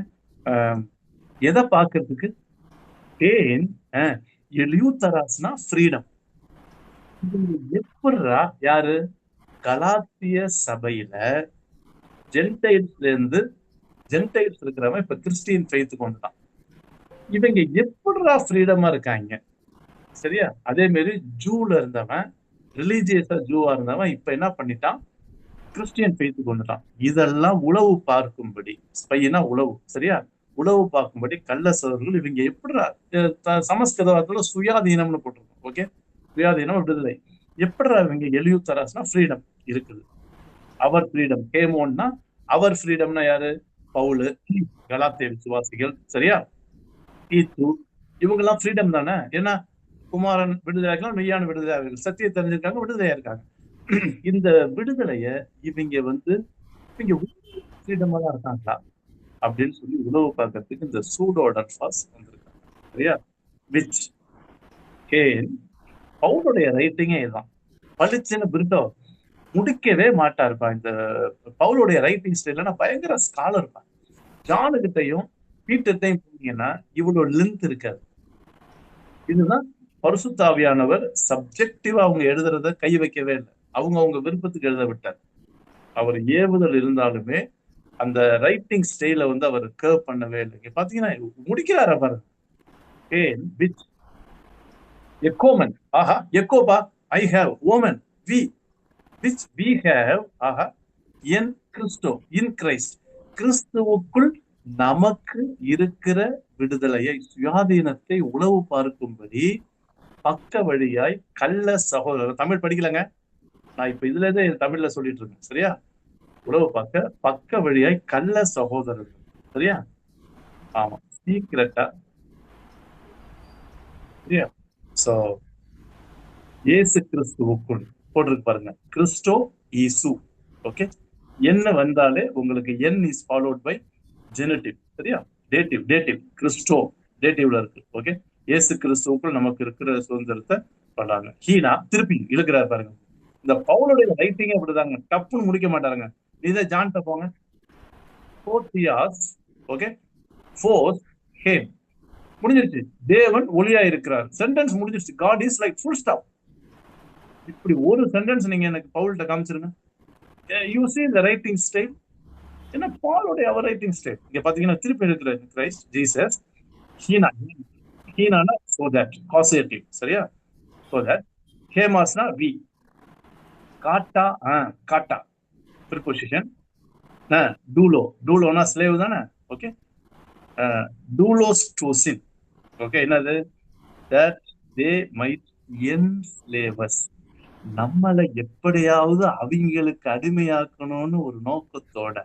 எதை பாக்குறதுக்கு? பேன், எலியூத்தராஸ்னா ஃப்ரீடம். எப்படிரா? யாரு? கலாத்திய சபையில ஜென்டைல்ஸ்ல இருந்து, ஜென்டைல்ஸ் இருக்கிறவன் இப்ப கிறிஸ்டியன் ஃபெய்த்துக்கு வந்துட்டான். இவங்க எப்படிரா ஃப்ரீடமா இருக்காங்க? சரியா? அதே மாதிரி ஜூல இருந்தவன் ரிலீஜியஸா ஜூவா இருந்தவன் இப்ப என்ன பண்ணிட்டான், கிறிஸ்டியன் ஃபெய்த்துக்கு வந்துட்டான். இதெல்லாம் உளவு பார்க்கும்படி, ஸ்பைனா உளவு, சரியா, உளவு பார்க்கும்படி கள்ள சோதர்கள் இவங்க எப்படிடா சமஸ்கிருதத்துல சுயாதீனம்னு போட்டிருக்கோம். ஓகே, சுயாதீனம் விடுதலை. எப்படிடா இவங்க எலியூத்தராஸ்னா ஃப்ரீடம் இருக்குது. அவர் ஃப்ரீடம் கேமோன்னா, அவர் ஃப்ரீடம்னா யாரு, பவுலு, கலாத்திய விசுவாசிகள், சரியா, தீத்து, இவங்க எல்லாம் ஃப்ரீடம் தானே. ஏன்னா குமாரன் விடுதலையாக்கலாம், மெய்யான விடுதலையாளர்கள் சத்திய தெரிஞ்சிருக்காங்க, விடுதலையா இருக்காங்க. இந்த விடுதலைய இவங்க ஃப்ரீடமா தான் இருக்காங்களா அப்படின்னு சொல்லி உளவு பார்க்கறதுக்கு இந்த சூடோடர்பாஸ் வந்திருக்காங்க, சரியா. விச் கேன் பவுலுடைய ரைட்டிங்கே இதுதான். பளிச்சுன்னு பிரிட்டோ முடிக்கவே மாட்டாருப்பா. இந்த பவுலுடைய ரைட்டிங் ஸ்டைல்னா பயங்கர ஸ்காலர் இருப்பான். ஜானுகிட்டையும் பீட்டர்டையும் போனீங்கன்னா இவ்வளவு லென்த் இருக்காது. இதுதான் பரிசுத்தாவியானவர் சப்ஜெக்டிவா அவங்க எழுதுறத கை வைக்கவே இல்லை, அவங்க விருப்பத்துக்கு எழுத விட்டார். அவர் ஏவுதல் இருந்தாலுமே அந்த ரைட்டிங் ஸ்டைல அவர் கர்வ் பண்ணவே இல்லை. இங்க பாத்தீங்கன்னா முடிக்கிறார பாருங்க. எக்கோமன், ஆஹா, எக்கோபா, ஐ ஹேவ், ஓமன், வி, which we have, ஆஹா, in கிறிஸ்டோ, இன் கிரைஸ்ட், கிறிஸ்துவுக்குள் நமக்கு இருக்கிற விடுதலையை, சுயாதீனத்தை உளவு பார்க்கும்படி பக்க வழியாய் கள்ள சகோதரர், தமிழ் படிக்கலங்க நான் இப்ப இதுல இருந்து தமிழ்ல சொல்லிட்டு இருக்கேன், சரியா, உளவு பார்க்க பக்க வழியாய் கள்ள சகோதரர்கள், சரியா, ஆமா, சீக்கிரட்டா, சரியா. சோ இயேசு கிறிஸ்துவுக்குள் போட்டிருக்கு பாருங்க, கிறிஸ்டோ ஈசு. ஓகே, என்ன வந்தாலே உங்களுக்கு என் இஸ் ஃபாலோட் பை ஜெனட்டிவ், சரியா, டேட்டிவ் கிறிஸ்டோ டேட்டிவ்ல இருக்கு. ஓகே, இயேசு கிறிஸ்துவுக்குள் நமக்கு இருக்கிற சுதந்திரத்தை பண்றாங்க. ஹீனா திருப்பி இழுக்கிறாரு பாருங்க. இந்த பவுலுடைய ரைட்டிங்கே அப்படிதாங்க, டப்புன்னு முடிக்க மாட்டாருங்க. இதே ஜான்ட்ட போங்க, ஓகே, ஃபோர்ஸ் ஹேம், முடிஞ்சிருச்சு. தேவன் ஒளியா இருக்கிறார், சென்டென்ஸ் முடிஞ்சிருச்சு. God is like full stop. இப்படி ஒரு சென்டென்ஸ் நீங்க எனக்கு பவுல்கிட்ட காமிச்சிருங்க. You see the writing style. என்ன பாலுடைய அவர் ரைட்டிங் ஸ்டைல் இங்க பாத்தீங்கன்னா திருப்பி இருக்கிற கிரைஸ்ட் ஜீசஸ், ஹீனானா so that causative, சரியா, so that, ஹேமாஸ்னா வி, காட்டா காட்டா ப்ரிபோசிஷன், டூலோனா ஸ்லேவ் தானே. ஓகே, டூலோஸ் டு சின். ஓகே, என்னது, that they might enslave us, நம்மளை எப்படியாவது அவங்களுக்கு அடிமையாக்கணும்னு ஒரு நோக்கத்தோட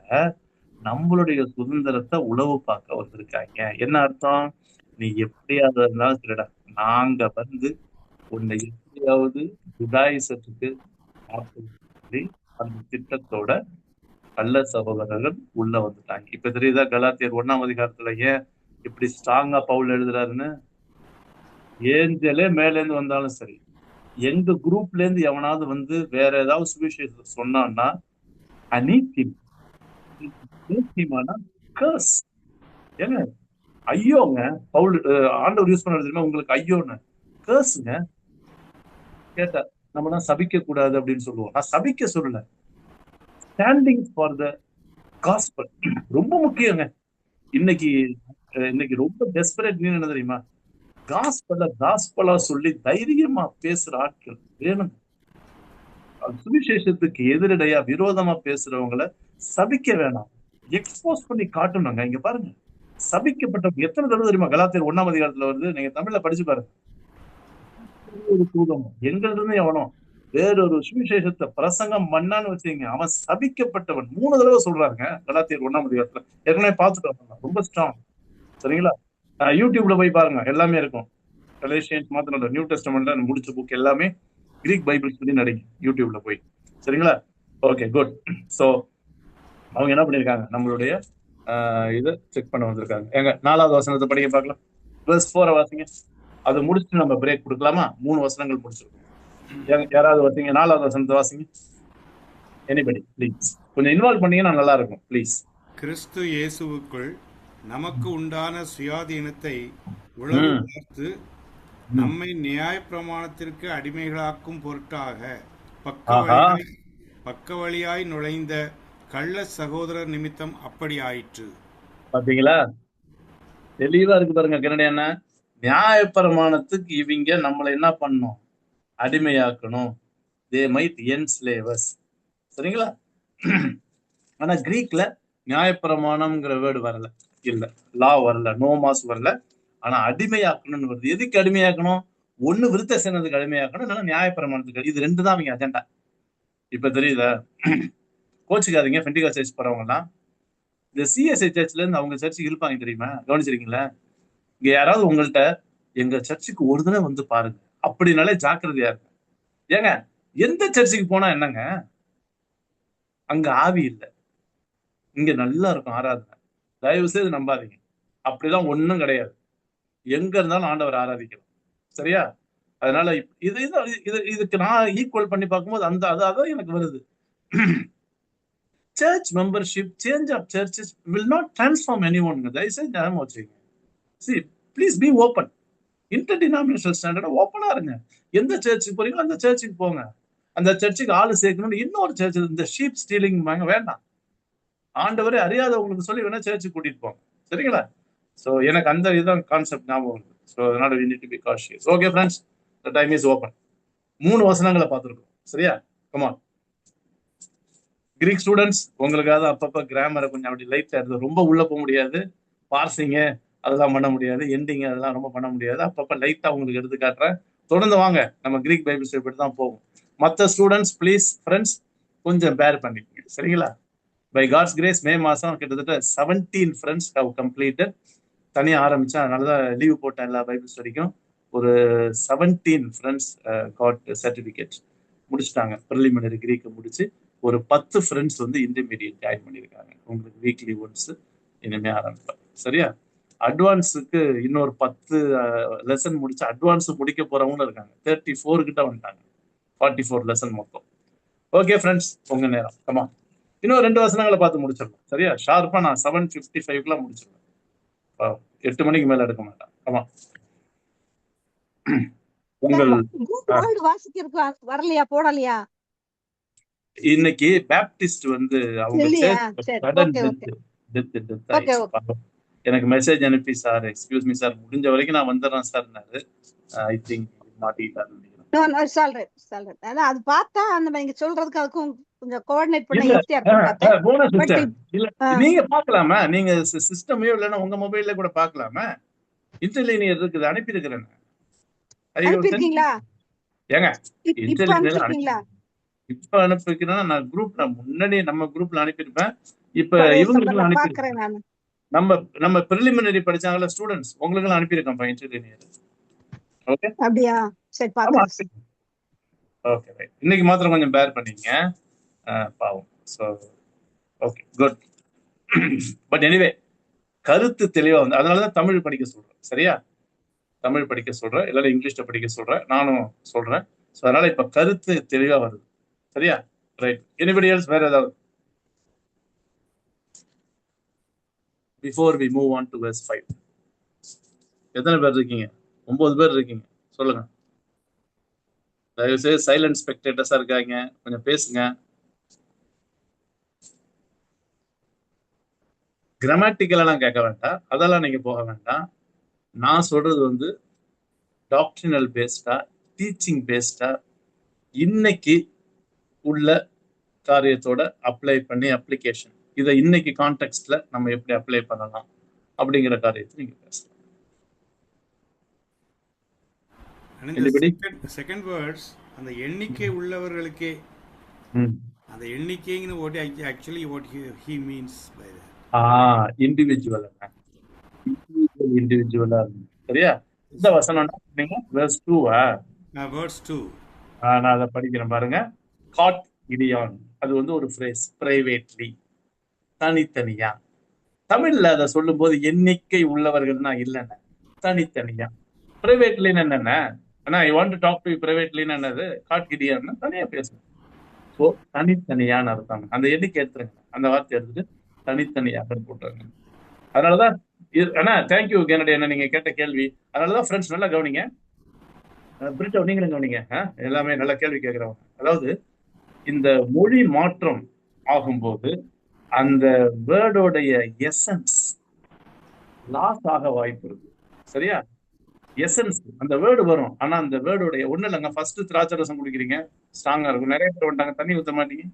நம்மளுடைய சுதந்திரத்தை உளவு பார்க்க வந்திருக்காங்க. என்ன அர்த்தம், நீ எப்படியாவது இருந்தாலும் சரிடா, நாங்க உன்னை எப்படியாவது ஜுடாயிசத்துக்கு அந்த திட்டத்தோட கள்ள சகோதரர்கள் உள்ள வந்துட்டாங்க. இப்ப தெரியுதா கலாத்தியர் 1ஆம் அதிகாரத்துல ஏன் இப்படி ஸ்ட்ராங்கா பவுல் எழுதுறாருன்னு. ஏஞ்சலே மேல இருந்து வந்தாலும் சரி, எங்க குரூப்ல இருந்து எவனாவது வேற ஏதாவது சுவிசேஷத்தை சொன்னான்னா ஏங்க ஐயோங்க, பவுல் ஆண்டவர் யூஸ் பண்ண தெரியுமா உங்களுக்கு, ஐயோன்னு கேர்ஸுங்க. கேட்டா நம்ம தான் சபிக்க கூடாது அப்படின்னு சொல்லுவோம். நான் சபிக்க சொல்லல, ஸ்டாண்டிங் ஃபார் த காஸ்பல் ரொம்ப முக்கியங்க. இன்னைக்கு ரொம்ப டெஸ்பரேட் என்ன தெரியுமா, காஸ்பலா சொல்லி தைரியமா பேசுற ஆட்கள் வேணும். சுவிசேஷத்துக்கு எதிரடையா விரோதமா பேசுறவங்களை சபிக்க வேணாம், எக்ஸ்போஸ் பண்ணி காட்டணுங்க. இங்க பாருங்க, சபிக்கப்பட்ட எத்தனை தடவை தெரியுமா கலாத்தியர் 1ஆம் அதிகாரத்துல நீங்க தமிழ்ல படிச்சு பாருங்க. ஒரு தூதம் எங்கிருந்து எவனோ வேறொரு சுவிசேஷத்தை பிரசங்கம் பண்ணான்னு வச்சுங்க, அவன் சபிக்கப்பட்டவன் 3 தடவை சொல்றாங்க கலாத்தியர் 1ஆம் அதிகாரத்துல. ஏற்கனவே பார்த்துட்டு ரொம்ப ஸ்ட்ராங், சரிங்களா. யூடியூப்ல போய் பாருங்க, எல்லாமே இருக்கும். கலேஷியன்ஸ் மாத்திரம் நியூ டெஸ்டமெண்ட்ல முடிச்ச புக் எல்லாமே கிரீக் பைபிள் சொல்லி நடிங்க யூடியூப்ல போய், சரிங்களா. Okay, good. சோ அவங்க என்ன பண்ணிருக்காங்க, நம்மளுடைய இதை செக் பண்ண வந்திருக்காங்க. எங்க 4வது வசனத்தை படிக்க பார்க்கலாம். verse 4 வாசிங்க. அதை முடிச்சுட்டு நம்ம பிரேக் கொடுக்கலாமா? 3 வசனங்கள் முடிச்சிருக்கோம். யாராவது வாசிங்க 4வது வசனத்தை வாசிங்க. எனிபடி ப்ளீஸ், கொஞ்சம் இன்வால்வ் பண்ணீங்கன்னா நல்லா இருக்கும் ப்ளீஸ். கிறிஸ்து இயேசுவுக்குள் நமக்கு உண்டான சுயாதீனத்தை உளவு பார்த்து நம்மை நியாய பிரமாணத்திற்கு அடிமைகளாக்கும் பொருட்டாக பக்க வழியாய் நுழைந்த கள்ள சகோதரர் நிமித்தம் அப்படி ஆயிற்று. பாத்தீங்களா, தெளிவா இருக்கு பாருங்க. கனடியான நியாய பிரமாணத்துக்கு இவங்க நம்மளை என்ன பண்ணணும், அடிமையாக்கணும். they might enslave us. சரிங்களா? ஆனா கிரீக்ல நியாயப்பிரமாணம்ங்கிற வேர்டு வரல, இல்ல லா வரல, நோமாஸ் வரல. ஆனா அடிமையாக்கணும்னு வருது. எதுக்கு அடிமையாக்கணும்? ஒண்ணு விருத்த சேனத்துக்கு அடிமையாக்கணும், இல்லைன்னா நியாயப்பிரமாணத்துக்கு. இது ரெண்டு தான் அவங்க அஜெண்டா. இப்ப தெரியுதா? கோச்சுக்காதீங்க, பெண்டிகாஸ்ட் சர்ச் போறவங்க எல்லாம் இந்த சிஎஸ்ஐ சர்ச்ல இருந்து அவங்க சர்ச்சுக்கு இருப்பாங்க தெரியுமா? கவனிச்சிருக்கீங்களா? இங்க யாராவது உங்கள்கிட்ட எங்க சர்ச்சுக்கு ஒரு தடவை வந்து பாருங்க அப்படின்னாலே ஜாக்கிரதையா இருக்கு. ஏங்க, எந்த சர்ச்சுக்கு போனா என்னங்க, அங்க ஆவி இல்லை, இங்க நல்லா இருக்கும் ஆராதனை. தயவு செய்து நம்பாதீங்க, அப்படிலாம் ஒண்ணும் கிடையாது. எங்க இருந்தாலும் ஆண்டவர் ஆராதிக்கிறோம். சரியா? அதனால இதுக்கு நான் ஈக்குவல் பண்ணி பார்க்கும்போது அந்த அதான் எனக்கு வருது. Church membership, change of churches will not transform anyone. தயவு செய்து ஞாபகம் வச்சுக்கோங்க. See, please be open. இன்டர்டினாமினேஷனல் ஸ்டாண்டர்டா ஓப்பனா இருங்க. எந்த சர்ச்சுக்கு போறீங்களோ அந்த சர்ச்சுக்கு போங்க. அந்த சர்ச்சுக்கு ஆளு சேர்க்கணும்னு இன்னொரு சர்ச், இந்த ஷீப் ஸ்டீலிங் வேண்டாம். ஆண்டவரே அறியாதவங்களுக்கு சொல்லி வேணா சர்ச்சுக்கு கூட்டிட்டு போங்க. சரிங்களா? ஸோ எனக்கு அந்த இதுதான் கான்செப்ட் ஞாபகம் வருது. ஸோ அதனால we need to be cautious. Okay friends, the time is open. 3 வசனங்களை பார்த்துருக்கோம். சரியா? Come on. கிரீக் ஸ்டூடெண்ட்ஸ், உங்களுக்காக அப்பப்ப கிராமரை கொஞ்சம் அப்படி லைட்டா இருக்கு. ரொம்ப உள்ள போக முடியாது, பார்சிங்க அதெல்லாம் பண்ண முடியாது, எண்டிங் அதெல்லாம் ரொம்ப பண்ண முடியாது. அப்பப்ப லைட்டா உங்களுக்கு எடுத்து காட்டுறேன். தொடர்ந்து வாங்க, நம்ம கிரீக் பைபிள் ஸ்டடி தான் போகும். மற்ற ஸ்டூடெண்ட்ஸ் ப்ளீஸ் ஃப்ரெண்ட்ஸ் கொஞ்சம் பேர் பண்ணிக்கோங்க. சரிங்களா? பை காட்ஸ் கிரேஸ் மே மாசம் கிட்டத்தட்ட 17 ஃப்ரெண்ட்ஸ் ஹவ் கம்ப்ளீட்டட். தனியாக ஆரம்பிச்சேன், அதனாலதான் லீவ் போட்டேன் எல்லா பைபிள் ஸ்டடிக்கும். ஒரு 17 ஃப்ரெண்ட்ஸ் காட் சர்டிபிகேட் முடிச்சுட்டாங்க. ப்ரிலிமினரி கிரீக்கை முடிச்சு ஒரு 10 ஃப்ரெண்ட்ஸ் வந்து இன்டர்மீடியட் ஜாயின் பண்ணியிருக்காங்க. உங்களுக்கு வீக்லி ஒன்ஸ் இனிமே ஆரம்பிக்கலாம். சரியா? அட்வான்ஸுக்கு இன்னொரு 10 லெசன் முடிச்சு அட்வான்ஸ் முடிக்க போறவங்களும் இருக்காங்க. 34 கிட்ட வந்துட்டாங்க. 44 லெசன் மொத்தம். ஓகே ஃப்ரெண்ட்ஸ், உங்க நேரம். கமா, இன்னும் 2 வசனங்களை பார்த்து முடிச்சிடலாம். சரியா? ஷார்ப்பா நான் 7:55 முடிச்சிருவேன். 8 மணிக்கு மேல எடுக்க மாட்டேன். கமா, உங்கள் வாசிக்கிறதுக்கு வரலையா, போடலையா? இன்னைக்கு பேப்டிஸ்ட் வந்து அவங்க எனக்கு மெசேஜ் அனுப்பி, சார் எக்ஸ்கியூஸ் மீ சார், முடிஞ்ச வரைக்கும் நான் வந்துடுறேன் சார். I think மாட்டிக்கிட்டாரு. அது பார்த்தா நீங்க சொல்றதுக்கு அதுக்கும் கொஞ்சம் கோஆர்டினேட் பண்ண ஈஸியா இருக்கும். நீங்க பார்க்கலாமா? நீங்க சிஸ்டமையோ இல்லைன்னா உங்க மொபைல்ல கூட பார்க்கலாமா? இன்டர்லினியர் இருக்குது, அனுப்பி இருக்கிறேன். ஏங்க, இன்டர்லினியர் இப்ப அனுப்பிக்கிறேன்னா நான் குரூப்ல முன்னாடி நம்ம குரூப்ல அனுப்பியிருப்பேன். இப்ப இவங்களுக்கு அனுப்பியிருக்கேன். நம்ம பிரிலிமினரி படிச்சாங்கல்ல ஸ்டூடெண்ட்ஸ், உங்களுக்கு எல்லாம் அனுப்பியிருக்கேன் இன்டர்லினியர். ஓகே, அப்படியா? சரி, பாருங்க. Okay, right. இன்னைக்கு மாத்திரம் கொஞ்சம் பேர் பண்ணீங்க, பாவம். So okay, good. But anyway, கருத்து தெளிவா வந்து அதனாலதான் தமிழ் படிக்க சொல்றேன். சரியா? தமிழ் படிக்க சொல்றேன், எல்லாரும் இங்கிலீஷ்ல படிக்க சொல்றேன், நானும் சொல்றேன். ஸோ அதனால இப்ப கருத்து தெளிவா வருது. சரியா? ரைட். Anybody else? வேற ஏதாவது? Before we move on to verse 5. எத்தனை பேர் இருக்கீங்க? 9 பேர் இருக்கீங்க. சொல்லுங்க. தயவுசெய்து சைலண்ட் ஸ்பெக்டேட்டர்ஸா இருக்காங்க, கொஞ்சம் பேசுங்க. கிராமட்டிக்கலெல்லாம் கேட்க வேண்டாம், அதெல்லாம் நீங்க போக வேண்டாம். நான் சொல்றது வந்து டாக்ட்ரினல் பேஸ்டா, டீச்சிங் பேஸ்டா, இன்னைக்கு உள்ள காரியத்தோட அப்ளை பண்ணி அப்ளிகேஷன், இதை இன்னைக்கு கான்டெக்ட்ல நம்ம எப்படி அப்ளை பண்ணலாம் அப்படிங்கிற காரியத்தை நீங்க பேசலாம். செகண்ட் வேர்ட்ஸ், அந்த எண்ணிக்கை உள்ளவர்களுக்கே, அந்த எண்ணிக்கைன்னு what actually what he means by that. Individual இண்டிவிஜுவலா. சரியா? இந்த வசனம் நீங்க verse 2 verse 2 நான் அதை படிக்கிறேன் பாருங்க. காட் கிடியான், அது வந்து ஒரு ஃப்ரேஸ், பிரைவேட்லி, தனித்தனியா. தமிழ்ல அதை சொல்லும் போது எண்ணிக்கை உள்ளவர்கள்னா இல்லைன்னு, தனித்தனியா. பிரைவேட்லின்னு என்னென்ன, ஆனா I want to talk to பிரைவேட்லின்னு என்னது, காட் கிடியான்னா தனியா பேசுறேன். ஸோ தனித்தனியான்னு அர்த்தம். அந்த எண்ணிக்கை எடுத்துருங்க, அந்த வார்த்தை எடுத்துட்டு தனித்தனியாக போட்டுருங்க. அதனாலதான் ஆனா தேங்க்யூ கெனடி, என்ன நீங்க கேட்ட கேள்வி. அதனாலதான் ஃப்ரெண்ட்ஸ் நல்லா கவனிங்க. பிரிட்டோ நீங்களும் கவனிங்க, எல்லாமே நல்ல கேள்வி கேட்கிறவங்க. அதாவது இந்த மொழி மாற்றம் ஆகும்போது அந்த வேர்டோடைய எசன்ஸ் லாஸ் ஆக வாய்ப்பு இருக்கு. சரியா? எசன்ஸ் அந்த வேர்டு வரும். ஆனா அந்த வேர்டுடைய ஒண்ணு இல்லைங்க. ஃபர்ஸ்ட் திராட்சை ரசம் குடிக்கிறீங்க, ஸ்ட்ராங்கா இருக்கும். நிறைய பேர் வந்துட்டாங்க, தண்ணி ஊத்த மாட்டீங்க.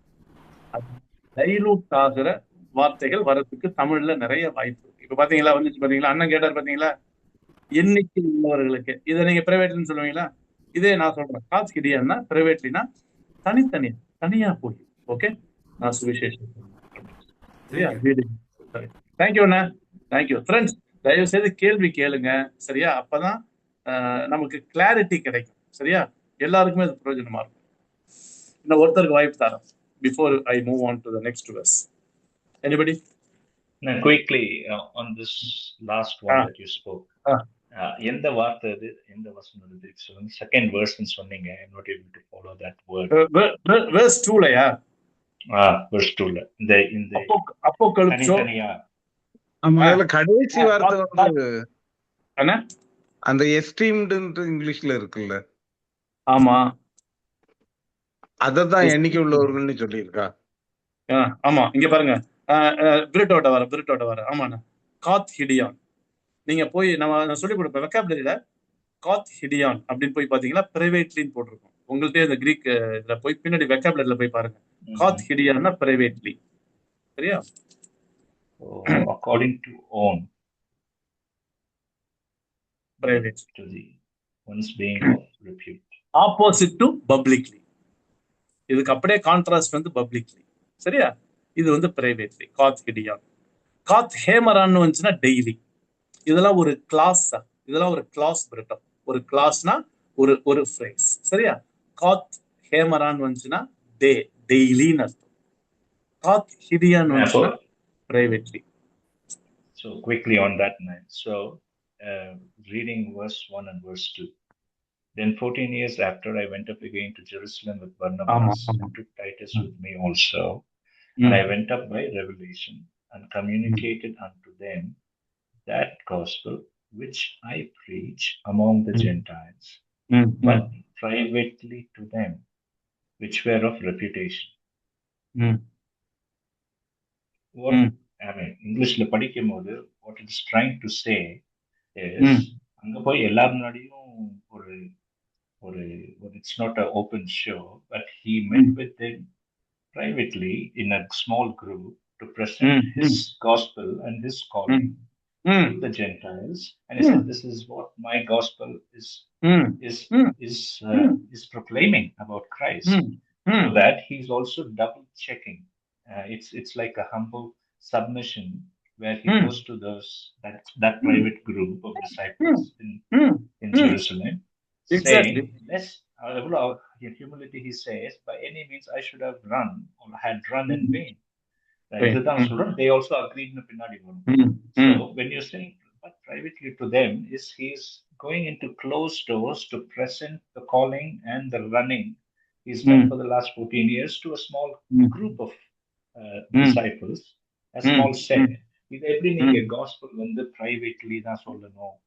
அது டைலூட் ஆகுற வார்த்தைகள் வரதுக்கு தமிழ்ல நிறைய வாய்ப்பு இருக்கு. இப்ப பாத்தீங்களா, வந்துச்சு பாத்தீங்களா, அண்ணன் கேட்டார் பாத்தீங்களா, எண்ணிக்கை உள்ளவர்களுக்கு. இதை நீங்க பிரைவேட்லன்னு சொல்லுவீங்களா? இதே நான் சொல்றேன், காத் ஹிடியான்னா பிரைவேட்லினா தனித்தனியா, தனியா போய். ஓகே, நான் சுவிசேஷம். தேங்க்யூ அண்ணா, தேங்க்யூ ஃப்ரெண்ட்ஸ். தயவு செய்து கேள்வி கேளுங்க, சரியா? அப்பதான் நமக்கு கிளாரிட்டி கிடைக்கும், சரியா? எல்லாருக்குமே அது பிரயோஜனமா இருக்கும். இன்னும் ஒருத்தருக்கு வாய்ப்பு தரேன் before I move on to the next verse. Anybody? Now, quickly on this last one that you spoke. எந்த வார்த்தை அது, எந்த வசனம் அது சொல்லுங்க. செகண்ட் வெர்ஸ்னு சொன்னீங்க. I'm not able to follow that word. verse 2லயா? verse 2ல இந்த அப்போகலிப்ஸ். ஆமா, அதுல கடைசி வார்த்தை வந்து அண்ணா அந்த எஸ்டீம்டு இங்கிலீஷ்ல இருக்குல்ல. ஆமா, அததான் எண்ணிக்கை உள்ளவர்கள்னு சொல்லியிருக்கா. ஆமா, இங்க பாருங்க, பிரிட்டோட வர. ஆமாண்ணா, காத் ஹிடியான். நீங்க போய் நான் சொல்லி கொடுப்பேன் வெக்காபுலரியில, காத் ஹிடியான் அப்படின்னு போய் பாத்தீங்கன்னா பிரைவேட்லின்னு போட்டிருக்கும். உங்கள்கிட்ட இந்த கிரீக் இதுல போய் பின்னாடி வெக்காபுலரியில போய் பாருங்க, காத் ஹிடியான்னா பிரைவேட்லி, சரியா? according to own, private, to the one's being of repute, opposite to publicly. இதுக்கு அப்படியே கான்ட்ராஸ்ட் வந்து பப்ளிக்லி, சரியா? இது வந்து பிரைவேட்லி, காத் ஹிடியான். காத் ஹேமரான்னு வந்துச்சுன்னா டெய்லி. இதெல்லாம் ஒரு கிளாஸ், இதெல்லாம் ஒரு கிளாஸ் பிரிட்டம். ஒரு கிளாஸ்னா ஒரு ஃப்ரேஸ், சரியா? காத் ஹேமரான் வந்துச்சுன்னா டெய்லின்னு அர்த்தம். காத் ஹிடியான் வந்துச்சுன்னா privately. So quickly on that night, so reading verse 1 and verse 2. Then 14 years after, I went up again to Jerusalem with Barnabas and took Titus with me also. And I went up by revelation and communicated unto them that gospel which I preach among the Gentiles, but privately to them which were of reputation. What I mean, Englishல படிக்கும் போது what it is trying to say is, அங்க போய் எல்லாரும் முன்னாடியும் ஒரு it's not an open show, but he met with them privately in a small group to present his gospel and his calling to the Gentiles, and he said, this is what my gospel is proclaiming about Christ, so that he's also double checking. It's like a humble submission where he goes to that private group of disciples in Jerusalem, exactly. saying, lest in humility he says, by any means I should have run or had run in vain. They also agreed in pinadi varum. So when you're saying but privately to them, is he's going into closed doors to present the calling and the running he's done for the last 14 years to a small group of disciples, a small set. இது எப்படி நீங்க காஸ்பல் வந்து பிரைவேட்லி தான் சொல்லணும்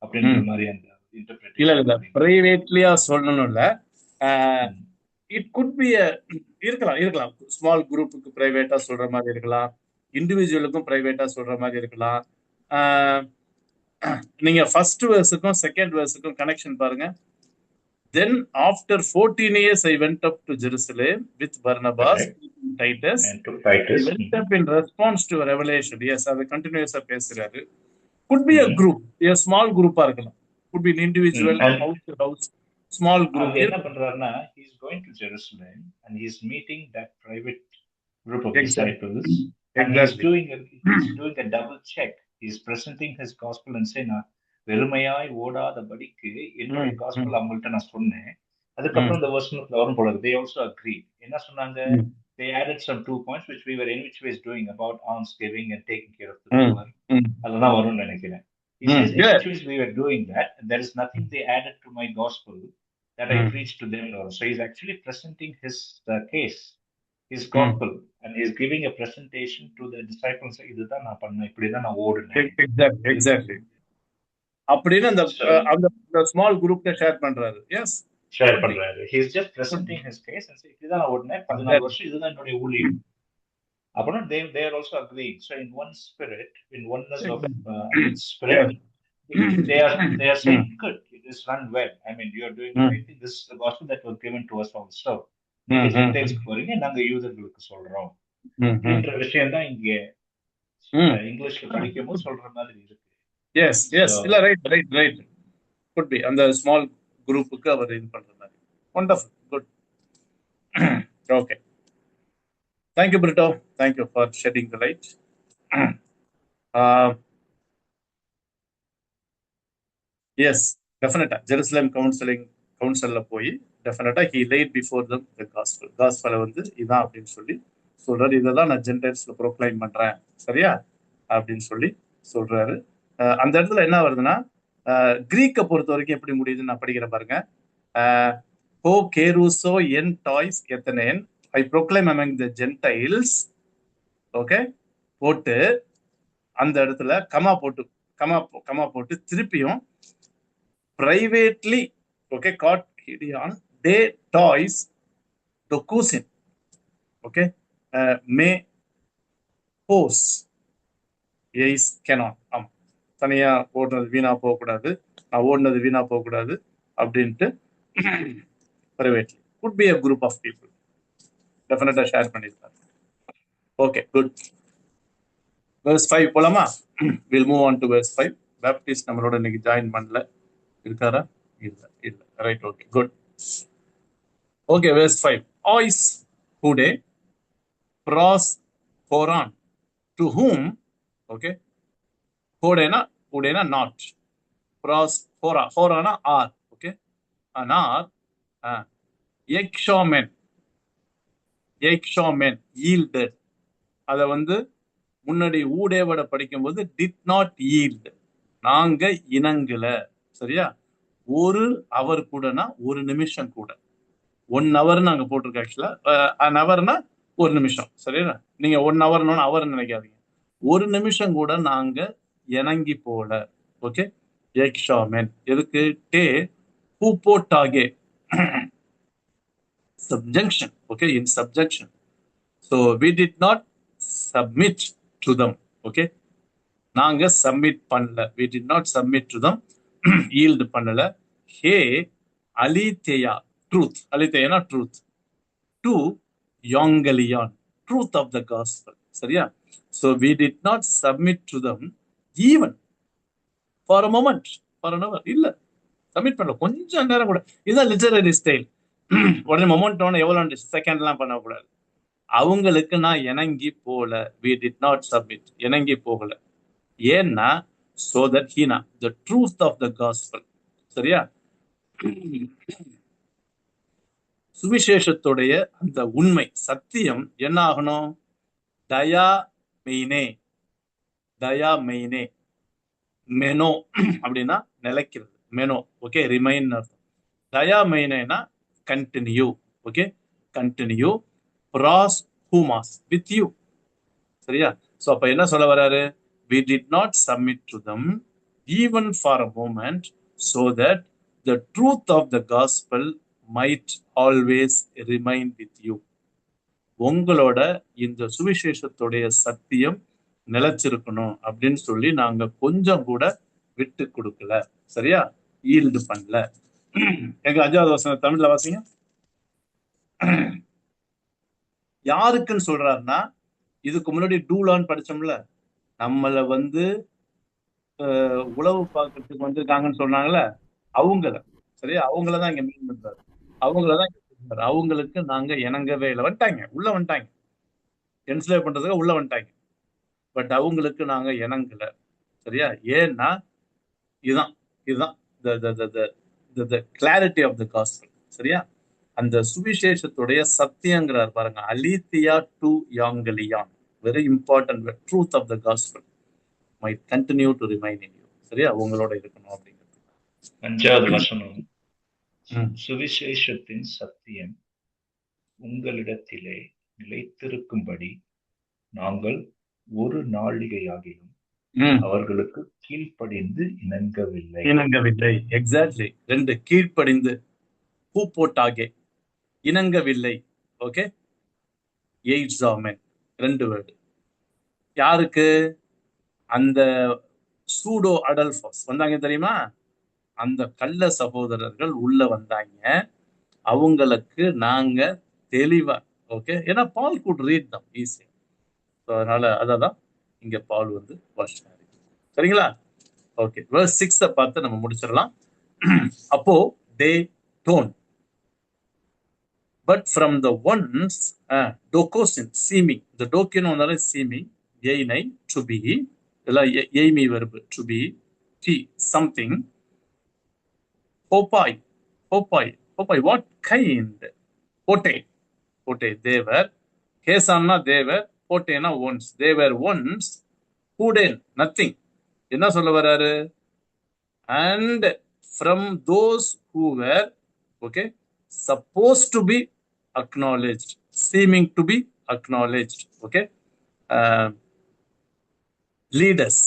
அப்படின்ற மாதிரி அந்த இன்டர்பிரேஷன் இல்ல பிரைவேட்லியா சொல்லணும்ல. இட் குட் பி இருக்கலாம் ஸ்மால் குரூப்புக்கு பிரைவேட்டா சொல்ற மாதிரி இருக்கலாம், இண்டிவிஜுவலுக்கும் பிரைவேட்டா சொல்ற மாதிரி இருக்கலாம். நீங்க ஃபர்ஸ்ட் வெர்ஸுக்கும் செகண்ட் வெர்ஸுக்கும் கனெக்ஷன் பாருங்க. Then after 14 years I went up to Jerusalem with Barnabas and Titus. I went up in response to a revelation. Yes, அது கண்டினியூஸா பேசுறாரு. Could be a group, a small group இருக்கலாம். Could be an individual, house to house, small group. என்ன பண்றாருன்னா, he's going to Jerusalem and he's meeting that private group of disciples, and he's doing a double check. He's presenting his gospel and saying, வெறுமையாய் ஓடாதபடிக்கு என்னுடைய காஸ்பல் அவங்கள்ட்ட நான் சொன்னேன். அதுக்கப்புறம் இந்த வசனத்துல வரும் போல they also agreed. என்ன சொன்னாங்க? They added some 2 points which we were in which ways doing about alms giving and taking care of the poor. அதெல்லாம் வரும்னு நினைக்கிறேன். He says in which ways we were doing that, and there is nothing they added to my gospel that I preached to them. So he's actually presenting his case, his gospel, and he's giving a presentation to the disciples. இதுதான் நான் பண்ணேன், இப்படிதான் நான் ஓடுனேன். Exactly. அப்படின்னு அந்த ஸ்மால் குரூப்ல ஷேர் பண்றாரு. எஸ், ஷேர் பண்றாரு. he is just presenting his case and say இதுதான் நான் ஓடுனேன், 14 வருஷம் இதுதான் என்னுடைய ஊழியம். அப்பனா they are also agreeing. So in one spirit, in oneness of spirit, they are saying, good, it is run well. I mean, you are doing the right thing. This is the gospel that was given to us also. நீங்க ஜென்டைல்ஸ்க்கு போறீங்க, நாங்க யூதர்களுக்கு சொல்றோம் அப்படின்ற விஷயம் தான் இங்க இங்கிலீஷ்ல படிக்கும் போது சொல்ற மாதிரி இருக்கு. எஸ் எஸ் இல்ல ரைட் ரைட் ரைட் குட் பி அந்த ஸ்மால் குரூப்புக்கு அவர் இது பண்ற மாதிரி. Wonderful, good. Okay, thank you Britto, thank you for shedding the light. Yes, டெஃபினட்டா ஜெருசலேம் கவுன்சில்ல போய் டெஃபினட்டா he laid before them the gospel. காஸ்பலை வந்து இதான் அப்படின்னு சொல்லி சொல்றாரு. இதெல்லாம் நான் ஜென்டைல்ஸ்ல ப்ரோக்ளைம் பண்றேன், சரியா அப்படின்னு சொல்லி சொல்றாரு. அந்த இடத்துல என்ன வருதுன்னா, கிரீக்கை பொறுத்த வரைக்கும் எப்படி முடியுதுன்னு நான் படிக்கிறேன் பாருங்க. ஹோ கேருசோ என் டாய்ஸ் எத்தனேன் I proclaim among the Gentiles. Okay, போட்டு அந்த இடத்துல கமா போட்டு திருப்பியும் பிரைவேட்லி, ஓகே, காட் ஹிடியான் டே டாய்ஸ் டொக்கூசின், ஓகே, மே போஸ் எய்ஸ் கெனான். ஆமா, தனியா ஓடுனது வீணா போகக்கூடாது, நான் ஓடுனது வீணா போகக்கூடாது அப்படின்ட்டு privately could be a group of people டெஃபினட்டா ஷேர் பண்ணியிருக்காரு. Okay, good. verse 5 போலாமா? we'll move on to verse 5. Baptist நம்மளோட இன்னைக்கு ஜாயின் பண்ணல, இருக்காரா? இல்ல right, okay, good. Okay, verse 5. ois hude pros horan to whom, okay, hudena not, pros horana are, okay, anar yekshomen yielded. அத வந்து முன்னாடி ஊடேவட படிக்கும்போது did not yield, நாங்க இணங்கல, சரியா? ஒரு அவர் கூடனா ஒரு நிமிஷம் கூட, 1 hour நாங்க போட்டிருக்கோம். ஆக்சுவலா an hourனா ஒரு நிமிஷம், சரியா? நீங்க 1 hour அவர் நினைக்காதீங்க, ஒரு நிமிஷம் கூட நாங்க இணங்கி போல. ஓகே, எக்ஷாமென் எதுக்கு? டே ஹூபோட்டாகே subjection, okay, in subjection. So we did not submit to them, okay, நாங்க சப்மிட் பண்ணல, we did not submit to them, yield பண்ணல. ஹே அலிதேயா, ட்ரூத், அலிதேயானா ட்ரூத், டு யோங்கலியான், ட்ரூத் ஆஃப் த காஸ்பல், சரியா? So we did not submit to them even for a moment, for an hour. இல்ல, சப்மிட் பண்ணல கொஞ்சம் நேரம் கூட. இதுதான் லிட்டரரி ஸ்டைல். உடனே மொமெண்ட் எவ்வளவு செகண்ட்லாம் பண்ணக்கூடாது. அவங்களுக்கு நான் இணங்கி போல, we did not submit, இணங்கி போகல. ஏன்னா so that Heena the truth of the gospel, சரியா? சுவிசேஷத்துடைய அந்த உண்மை சத்தியம் என்ன ஆகணும்? தயா மெய்னே மெனோ அப்படின்னா நிலைக்கிறது, மெனோ, ஓகே, ரிமைன் அர்த்தம். தயா மெய்னேனா கண்டினியூ, ஓகே, கண்டினியூ. ப்ராஸ் ஹூமாஸ் வித் யூ, சரியா? சோ அப்ப என்ன சொல்ல வராரு? we did not submit to them even for a moment so that the truth of the gospel might always remain with you. உங்களோட இந்த சுவிசேஷத்துடைய சத்தியம் நிலைச்சிருக்கணும் அப்படின்னு சொல்லி நாங்க கொஞ்சம் கூட விட்டு கொடுக்கல, சரியா? ஈல்டு பண்ணல. எங்க 5வது வசனம் தமிழ்ல வாசிங்க. யாருக்குன்னு சொல்றாருன்னா, இதுக்கு முன்னாடி டூலான்னு படிச்சோம்ல, நம்மள வந்து உளவு பார்க்கறதுக்கு வந்திருக்காங்கன்னு சொன்னாங்கல்ல, அவங்கள, சரியா? அவங்களதான் இங்க மீன் பண்றாரு, அவங்களதான் அவங்களுக்கு நாங்க இணங்கவே இல்லை. உள்ள வந்துட்டாங்க, என்ஸ்லேவ் பண்றதுக்கு உள்ள வந்துட்டாங்க. பட் அவங்களுக்கு நாங்க இணங்கல, சரியா? ஏன்னா இதுதான் கிளாரிட்டி ஆஃப் த காஸ்பல், சரியா? அந்த சுவிசேஷத்துடைய சத்தியங்கிறார் பாருங்க, அலித்தியா டு யாங்கலியான், very important. Truth of the gospel might continue to remain in you, சரியா? உங்களோட இருக்கணும் அப்படிங்கிறது. 5வது வசனம், சுவிசேஷத்தின் சத்தியம் உங்களிடத்திலே நிலைத்திருக்கும்படி நாங்கள் ஒரு நாழிகையாகிலும் அவர்களுக்கு கீழ்ப்படிந்து இணங்கவில்லை. எக்ஸாக்ட்லி, 2 கீழ்ப்படிந்து, ஹூபோட்டாகே, இணங்கவில்லை, ஓகே, எய்ட்ஸாமென், 2 வேர்டு. யாருக்கு? அந்த சூடோ அடல்ஃபாஸ் வந்தாங்க தெரியுமா? அந்த கள்ள சகோதரர்கள் உள்ள வந்தாங்க. அவங்களுக்கு நாங்க தெளிவா, ஓகே, ஏன்னா பால் குட் ரீட் தம் ஈஸியா. அதனால அததான் இங்க பால் வந்து வாசிச்சாரு. சரிங்களா? ஓகே, verse 6 பார்த்து நம்ம முடிச்சிடலாம். அப்போ they don't, but from the ones dokosin seeming, the dokino வந்தாலே seeming, ஏய்னை to be, இதெல்லாம் ஏய்மி verb to be, t something, hopai, what kind, pote they were, கேசான்னா they were, போட்டேனா once, they were once, huden nothing. என்ன சொல்ல வர்றாரு? And from those who were, okay, supposed to be acknowledged, seeming to be acknowledged, okay, leaders,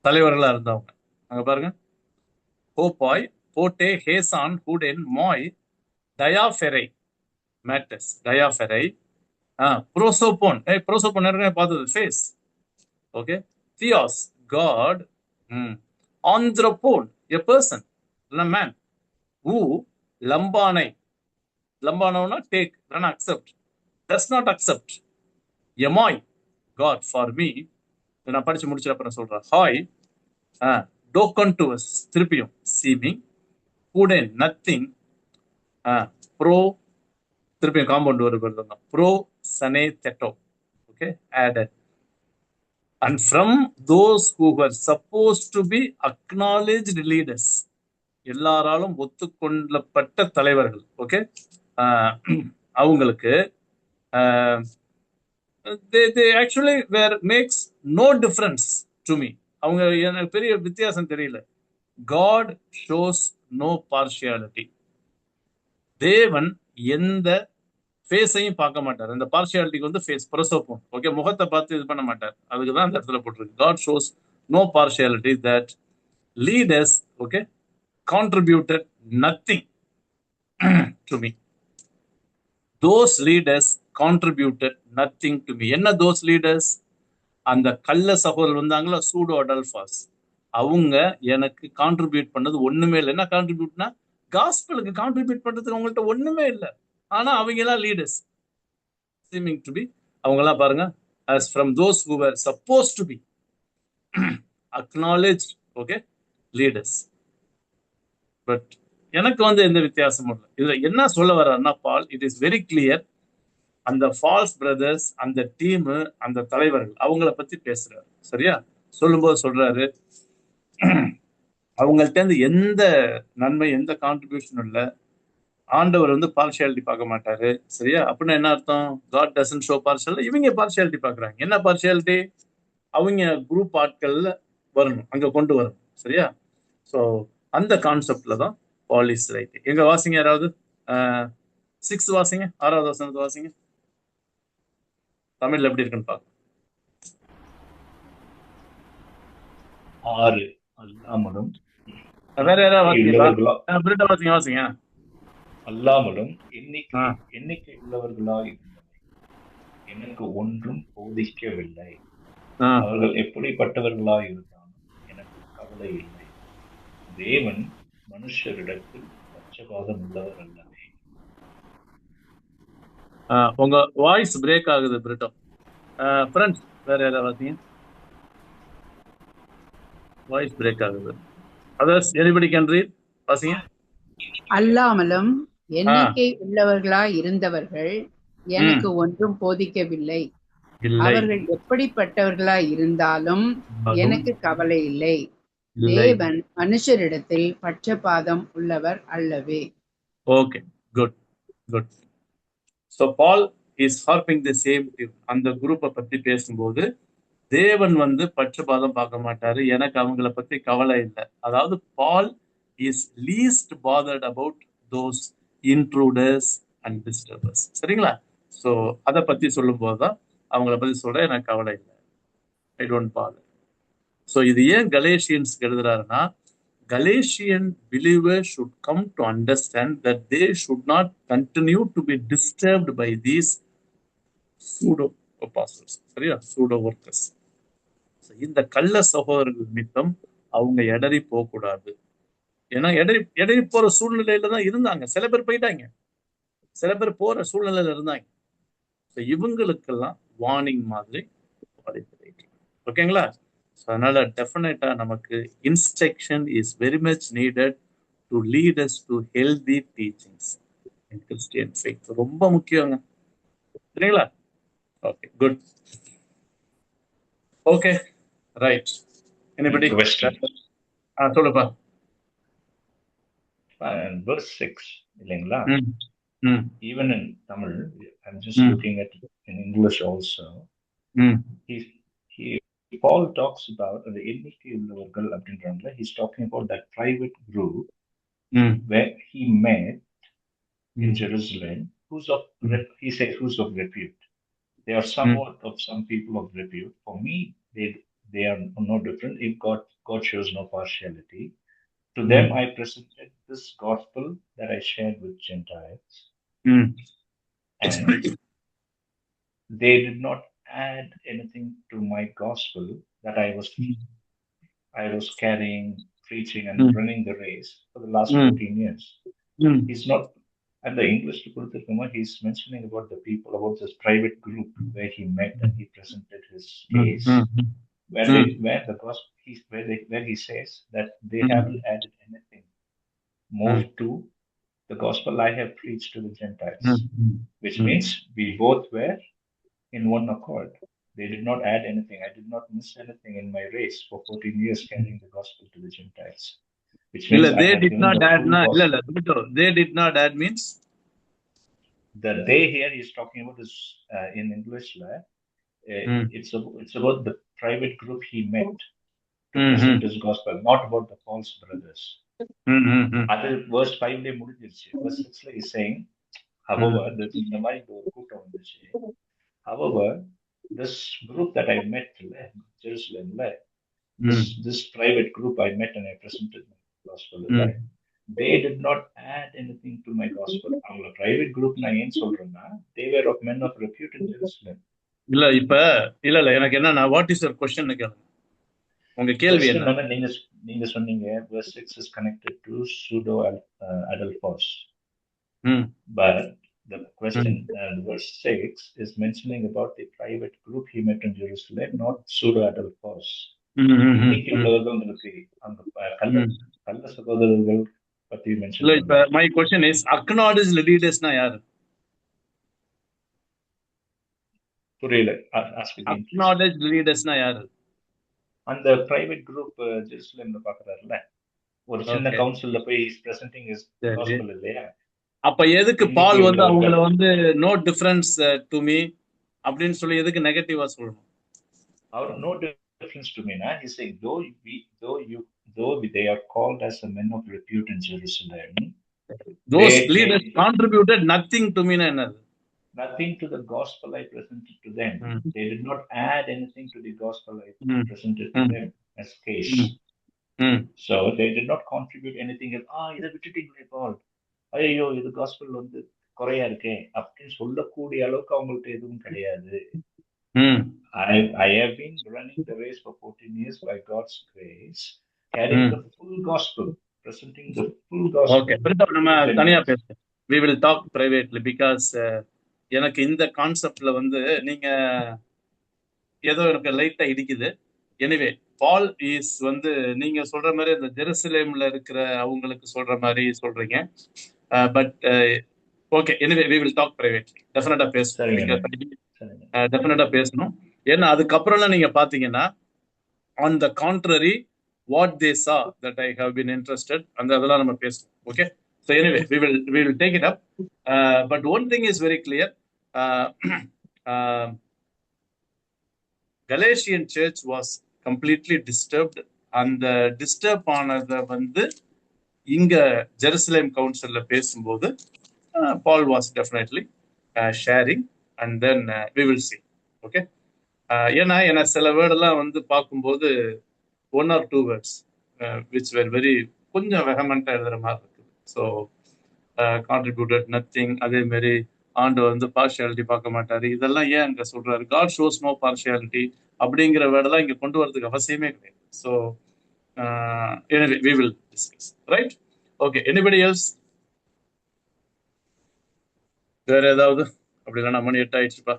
தலைவர்களா இருந்தவங்க. அங்க பாருங்க, ஹோபாய், போட்டே, ஹேசான், ஹூடென், மாய், டயாஃபெரை, மேட்டஸ், டயாஃபெரை, புரோசோபோன், புரோசோபோன் ஏற்கனவே பார்த்தது, ஃபேஸ், ஓகே, தியாஸ், காட், ஆந்த்ரோபோன், a person, a man, who, lambanai, lambanona take, இல்லைன்னா accept, does not accept, yamai, God for me, நான் படிச்சு முடிச்ச அப்புறம் சொல்றேன், ஹாய், docontuous, திருப்பியும், seeming, huden, nothing, pro, திருப்பியும் காம்பவுண்ட் வருது, pro, sane, theto, okay, added. And from those who were supposed to be acknowledged leaders, எல்லாராலும் ஒத்துக்கொள்ளப்பட்ட தலைவர்கள், ஓகே, அவங்களுக்கு they actually were makes no difference to me. அவங்க எனக்கு பெரிய வித்தியாசம் தெரியல. God shows no partiality. தேவன் எந்த ஃபேஸையும் பார்க்க மாட்டார். அந்த பார்ஷியாலிட்டிக்கு வந்து ஃபேஸ், புரோசோபோன், ஓகே, முகத்தை பார்த்து இது பண்ண மாட்டார். அதுக்கு தான் அந்த இடத்துல போட்டிருக்கு. God shows no partiality, that leaders, okay, contributed nothing to me. Those leaders contributed nothing to me. என்ன those leaders? அந்த கள்ள சகோதரர் வந்தாங்களா, சூடோ அடல்ஃபாஸ், அவங்க எனக்கு கான்ட்ரிபியூட் பண்ணது ஒண்ணுமே இல்லை. என்ன கான்ட்ரிபியூட்னா, காஸ்பலுக்கு கான்ட்ரிபியூட் பண்றதுக்கு அவங்கள்ட்ட ஒண்ணுமே இல்லை. ஆனா அவங்க எல்லாம் லீடர்ஸ், seeming to be, அவங்க எல்லாம் பாருங்க, as from those who were supposed to be acknowledged, okay, leaders. But எனக்கு வந்து எந்த வித்தியாசமும் இல்லை. இதுல என்ன சொல்ல வர்றாருன்னா பால், இட் இஸ் வெரி கிளியர். அந்த ஃபால்ஸ் பிரதர்ஸ், அந்த டீமு, அந்த தலைவர்கள், அவங்கள பத்தி பேசுறாரு. சரியா? சொல்லும்போது சொல்றாரு, அவங்கள்ட்ட இருந்து எந்த நன்மை, எந்த கான்ட்ரிபியூஷனும் இல்லை. ஆண்டவர் வந்து பார்ஷியாலிட்டி பார்க்க மாட்டாரு. சரியா? அப்படின்னா என்ன அர்த்தம்? God doesn't show partiality. இவங்க பார்ஷியாலிட்டி பார்க்குறாங்க. என்ன பார்ஷியாலிட்டி? அவங்க குரூப் ஆட்கள்ல வரணும், அங்க கொண்டு வரணும். சரியா? ஸோ அந்த கான்செப்ட்ல தான் பால் இஸ் ரைட். எங்க வாசிங்க, யாராவது 6 வாசிங்க, 6வது வசனத்தை வாசிங்க. தமிழ்ல எப்படி இருக்குன்னு பார்க்க. 6 அல்லாமலும் வேற யாராவது வாசிங்க, வாசிங்க. அல்லாமலும் எண்ணிக்கை உள்ளவர்களாய் இருந்தவை, எனக்கு ஒன்றும் போதிக்கவில்லை. அவர்கள் எப்படிப்பட்டவர்களாய் இருந்தாலும் எனக்கு கவலை இல்லை. தேவன் மனுஷரிடத்தில் பட்சபாதம் உள்ளவர் அல்லவே. உங்க வாய்ஸ் பிரேக் ஆகுது பிரிட்டோ. ஃப்ரெண்ட்ஸ், வேற யாராவது வாசிங்க. வாய்ஸ் பிரேக் ஆகுது. அதர்ஸ், எனிபடி கேன் ரீட், வாசிங்க. அல்லாமலும் எண்ணிக்கை உள்ளவர்களாய் இருந்தவர்கள் எனக்கு ஒன்றும் போதிக்கவில்லை. அவர்கள் எப்படிப்பட்டவர்களாய் இருந்தாலும் எனக்கு கவலை இல்லை. தேவன் மனுஷரிடத்தில் பட்சபாதம் உள்ளவர் அல்லவே. Okay, good good. So Paul is harping the same thing. அந்த குரூப்பை பத்தி பேசும்போது தேவன் வந்து பட்சபாதம் பார்க்க மாட்டாரு, எனக்கு அவங்கள பத்தி கவலை இல்லை. அதாவது Paul is least bothered about those intruders and disturbers. சரிங்களா? ஸோ அதை பத்தி சொல்லும் போதுதான் அவங்கள பத்தி சொல்ற, எனக்கு கவலை இல்லை, ஐ டோன்ட் பாதர். ஸோ இது ஏன் கலேஷியன்ஸ்க்கு எழுதுறாருன்னா, Galatian believers should come to understand that they should not continue to be disturbed by these pseudo apostles, சரியா, pseudo workers. So இந்த கள்ள சகோதரர்கள் நிமித்தம் அவங்க இடறி போகக்கூடாது. ஏன்னா இடறி போற சூழ்நிலையில தான் இருந்தாங்க. சில பேர் போயிட்டாங்க, சில பேர் போற சூழ்நிலையில இருந்தாங்க. இவங்களுக்கெல்லாம் வார்னிங் மாதிரி. ஓகேங்களா? அதனால டெஃபினட்டா நமக்கு instruction is very much needed to lead us to healthy teachings in Christian faith. ரொம்ப முக்கியங்க. சரிங்களா? Okay, good. Okay, right. Anybody சொல்லுப்பா. Verse 6 இல்லைங்களா? Even in Tamil, I'm just looking at it in English also. Paul talks about the எண்ணிக்கை உள்ளவர்கள் அப்படின்றாங்க. He's talking about that private group where he met in Jerusalem, he says who's of repute. They are somewhat of some people of repute. For me, they are no different. If God shows no partiality. To them I presented this gospel that I shared with Gentiles. And they did not add anything to my gospel that I was carrying, preaching, and running the race for the last 14 years. He's not, and the English he's mentioning about the people, about this private group where he met and he presented his case, where the gospel, where he says that they haven't added anything more to the gospel I have preached to the Gentiles, which means we both were in one accord. They did not add anything. I did not miss anything in my race for 14 years carrying the gospel to the Gentiles. Which means they did not add. They did not add means the they here he's talking about is in English. It's about the private group he met to present his gospel, not about the false brothers. Other verse 5 verse 6 is saying, however, however, this group that I met in Jerusalem, this private group I met and I presented my gospel, they did not add anything to my gospel. Our private group they were of men of repute in Jerusalem. இல்ல எனக்கு என்ன, வாட் இஸ் யுவர் क्वेश्चन கேளுங்க. உங்க கேள்வி என்ன? நீங்க சொன்னீங்க verse 6 is connected to pseudo adelphos. But the question verse 6 is mentioning about the private group he met in Jerusalem, not pseudo adelphos. கள்ள சகோதரர்கள் பத்தி mention. My question is, acknowledged leaders na yaar? புரியல. Acknowledged leaders na yaar? அந்த பிரைவேட் குரூப் ஜெருசலேம்ல பாக்குறாருல்ல, ஒரு சின்ன கவுன்சில்ல போய் இஸ் பிரசன்டிங் ஹிஸ் காஸ்பல் இல்லையா? அப்ப எதுக்கு பால் வந்து அவங்கள வந்து நோ டிஃபரன்ஸ் டு மீ அப்படின்னு சொல்லி எதுக்கு நெகட்டிவா சொல்லணும்? அவர் நோ டிஃபரன்ஸ் டு மீனா he saying though they are called as the men of repute in Jerusalem, those leaders contributed nothing to me. Nothing to the gospel I presented to them. They did not add anything to the gospel I presented to them as case. So they did not contribute anything. இதை விட்டுட்டீங்களே பால், ஐயோ இது காஸ்பல் வந்து குறையா இருக்கே அப்படின்னு சொல்லக்கூடிய அளவுக்கு அவங்கள்ட்ட எதுவும் கிடையாது. I have been running the race for 14 years by God's grace, carrying the full gospel, presenting the full gospel. Okay, நம்ம தனியா பேசுறோம். We will talk privately because எனக்கு இந்த கான்செப்ட்ல வந்து நீங்க ஏதோ எனக்கு லைட்டா இடிக்குது. எனிவே பால் இஸ் வந்து நீங்க சொல்ற மாதிரி இந்த ஜெருசலேம்ல இருக்கிற அவங்களுக்கு சொல்ற மாதிரி சொல்றீங்க. But okay, anyway we will talk privately. டெஃபினட்டா பேசணும். ஏன்னா அதுக்கப்புறம்லாம் நீங்க பாத்தீங்கன்னா on the contrary what they saw that I have been interested, அந்த அதெல்லாம் நம்ம பேசணும். Okay, so anyway we will take it up. But one thing is very clear. Galatian church was completely disturbed. அந்த டிஸ்டர்ப் ஆனதை வந்து இங்க ஜெருசலேம் கவுன்சில்ல பேசும்போது Paul was definitely sharing, and then we will see. Okay, ஏன்னா சில வேர்டெல்லாம் வந்து பார்க்கும்போது 1 or 2 words which were very கொஞ்சம் வெஹமெண்டா எழுதுற மாதிரி இருக்குது. ஸோ contributed nothing, அதே மாதிரி ஆண்டவர் வந்து பார்ஷியாலிட்டி பார்க்க மாட்டாரு. இதெல்லாம் ஏன் அங்க சொல்றாரு? காட் ஷோஸ் நோ பார்ஷியாலிட்டி அப்படிங்கிற வேர்டெல்லாம் இங்க கொண்டு வரதுக்கு அவசியமே கிடையாது. So anyway, we will discuss, right? Okay, anybody else? வேற ஏதாவது? அப்படி இல்லைன்னா மணி 8 ஆயிடுச்சுப்பா.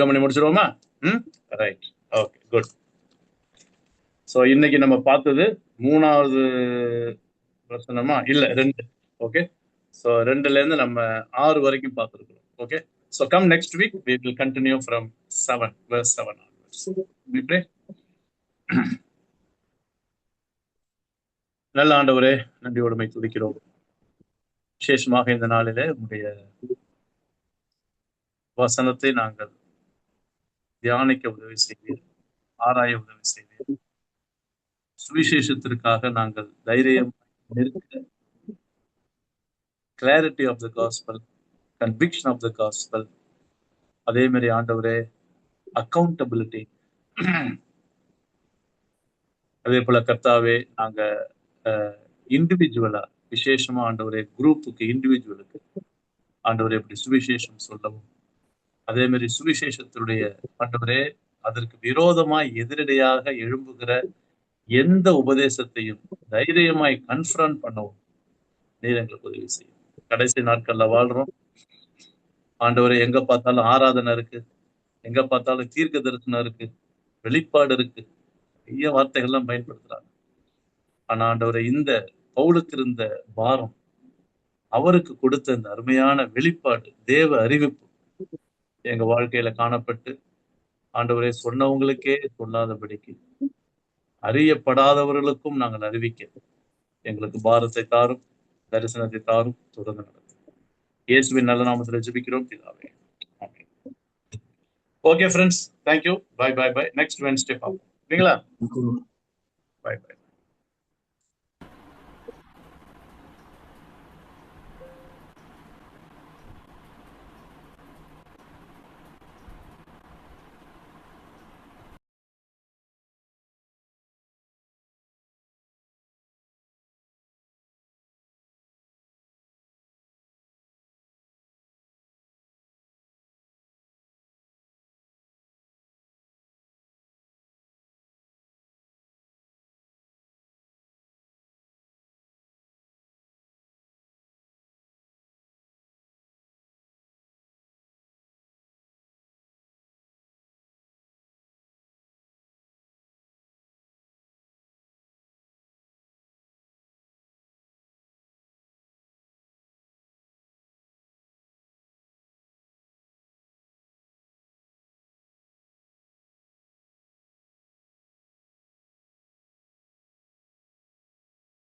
மணி முடிச்சிருவோமா? Right, okay, good. ஸோ இன்னைக்கு நம்ம பார்த்தது 3வது வசனமா? இல்ல 2. ஓகே, ஸோ 2ல இருந்து நம்ம 6 வரைக்கும் பார்த்துருக்கோம். Okay, so come next week we will continue from 7 verse 7 onwards. We pray. நல்ல ஆண்டவரே, நன்றியோடுமை துதிக்கிறோம். விசேஷமாக இந்த நாளிலே உங்களுடைய வசனத்தை நாங்கள் தியானிக்க உதவி செய்வீர், ஆராய உதவி செய்வீர். சுவிசேஷத்திற்காக நாங்கள் தைரியம் நிற்க, clarity of the gospel, conviction of the gospel, அதே மாதிரி ஆண்டவரே அக்கௌண்டபிலிட்டி, அதே போல கர்த்தாவே நாங்க இண்டிவிஜுவலா, விசேஷமா ஆண்டவரே குரூப்புக்கு, இண்டிவிஜுவலுக்கு ஆண்டவரே எப்படி சுவிசேஷம் சொல்லவும், அதே மாதிரி சுவிசேஷத்தினுடைய ஆண்டவரே அதற்கு விரோதமாய் எதிரடையாக எழும்புகிற எந்த உபதேசத்தையும் தைரியமாய் கன்ஃபரண்ட் பண்ணவும் நீர் எங்களுக்கு உதவி செய்யும். கடைசி நாட்கள்ல வாழ்றோம் ஆண்டவரே, எங்க பார்த்தாலும் ஆராதனை இருக்கு, எங்க பார்த்தாலும் தீர்க்க தரிசனம் இருக்கு, வெளிப்பாடு இருக்கு, நிறைய வார்த்தைகள்லாம் பயன்படுத்துறாங்க. ஆனா ஆண்டவரே, இந்த பவுலுக்கு இருந்த பாரம், அவருக்கு கொடுத்த இந்த அருமையான வெளிப்பாடு, தேவ அறிவிப்பு எங்க வாழ்க்கையில காணப்பட்டு ஆண்டவரே சொன்னவங்களுக்கே சொல்லாதபடிக்கு அறியப்படாதவர்களுக்கும் நாங்கள் அறிவிக்க எங்களுக்கு பாரத்தை தாரும், தரிசனத்தை தாரும், தொடர்ந்து நடத்தும். இயேசுவின் நல்ல நாமத்தில் ஜெபிக்கிறோம் பிதாவே. Okay friends, thank you. Bye bye bye. Next Wednesday பார்ப்போம். சரிங்களா? Bye by.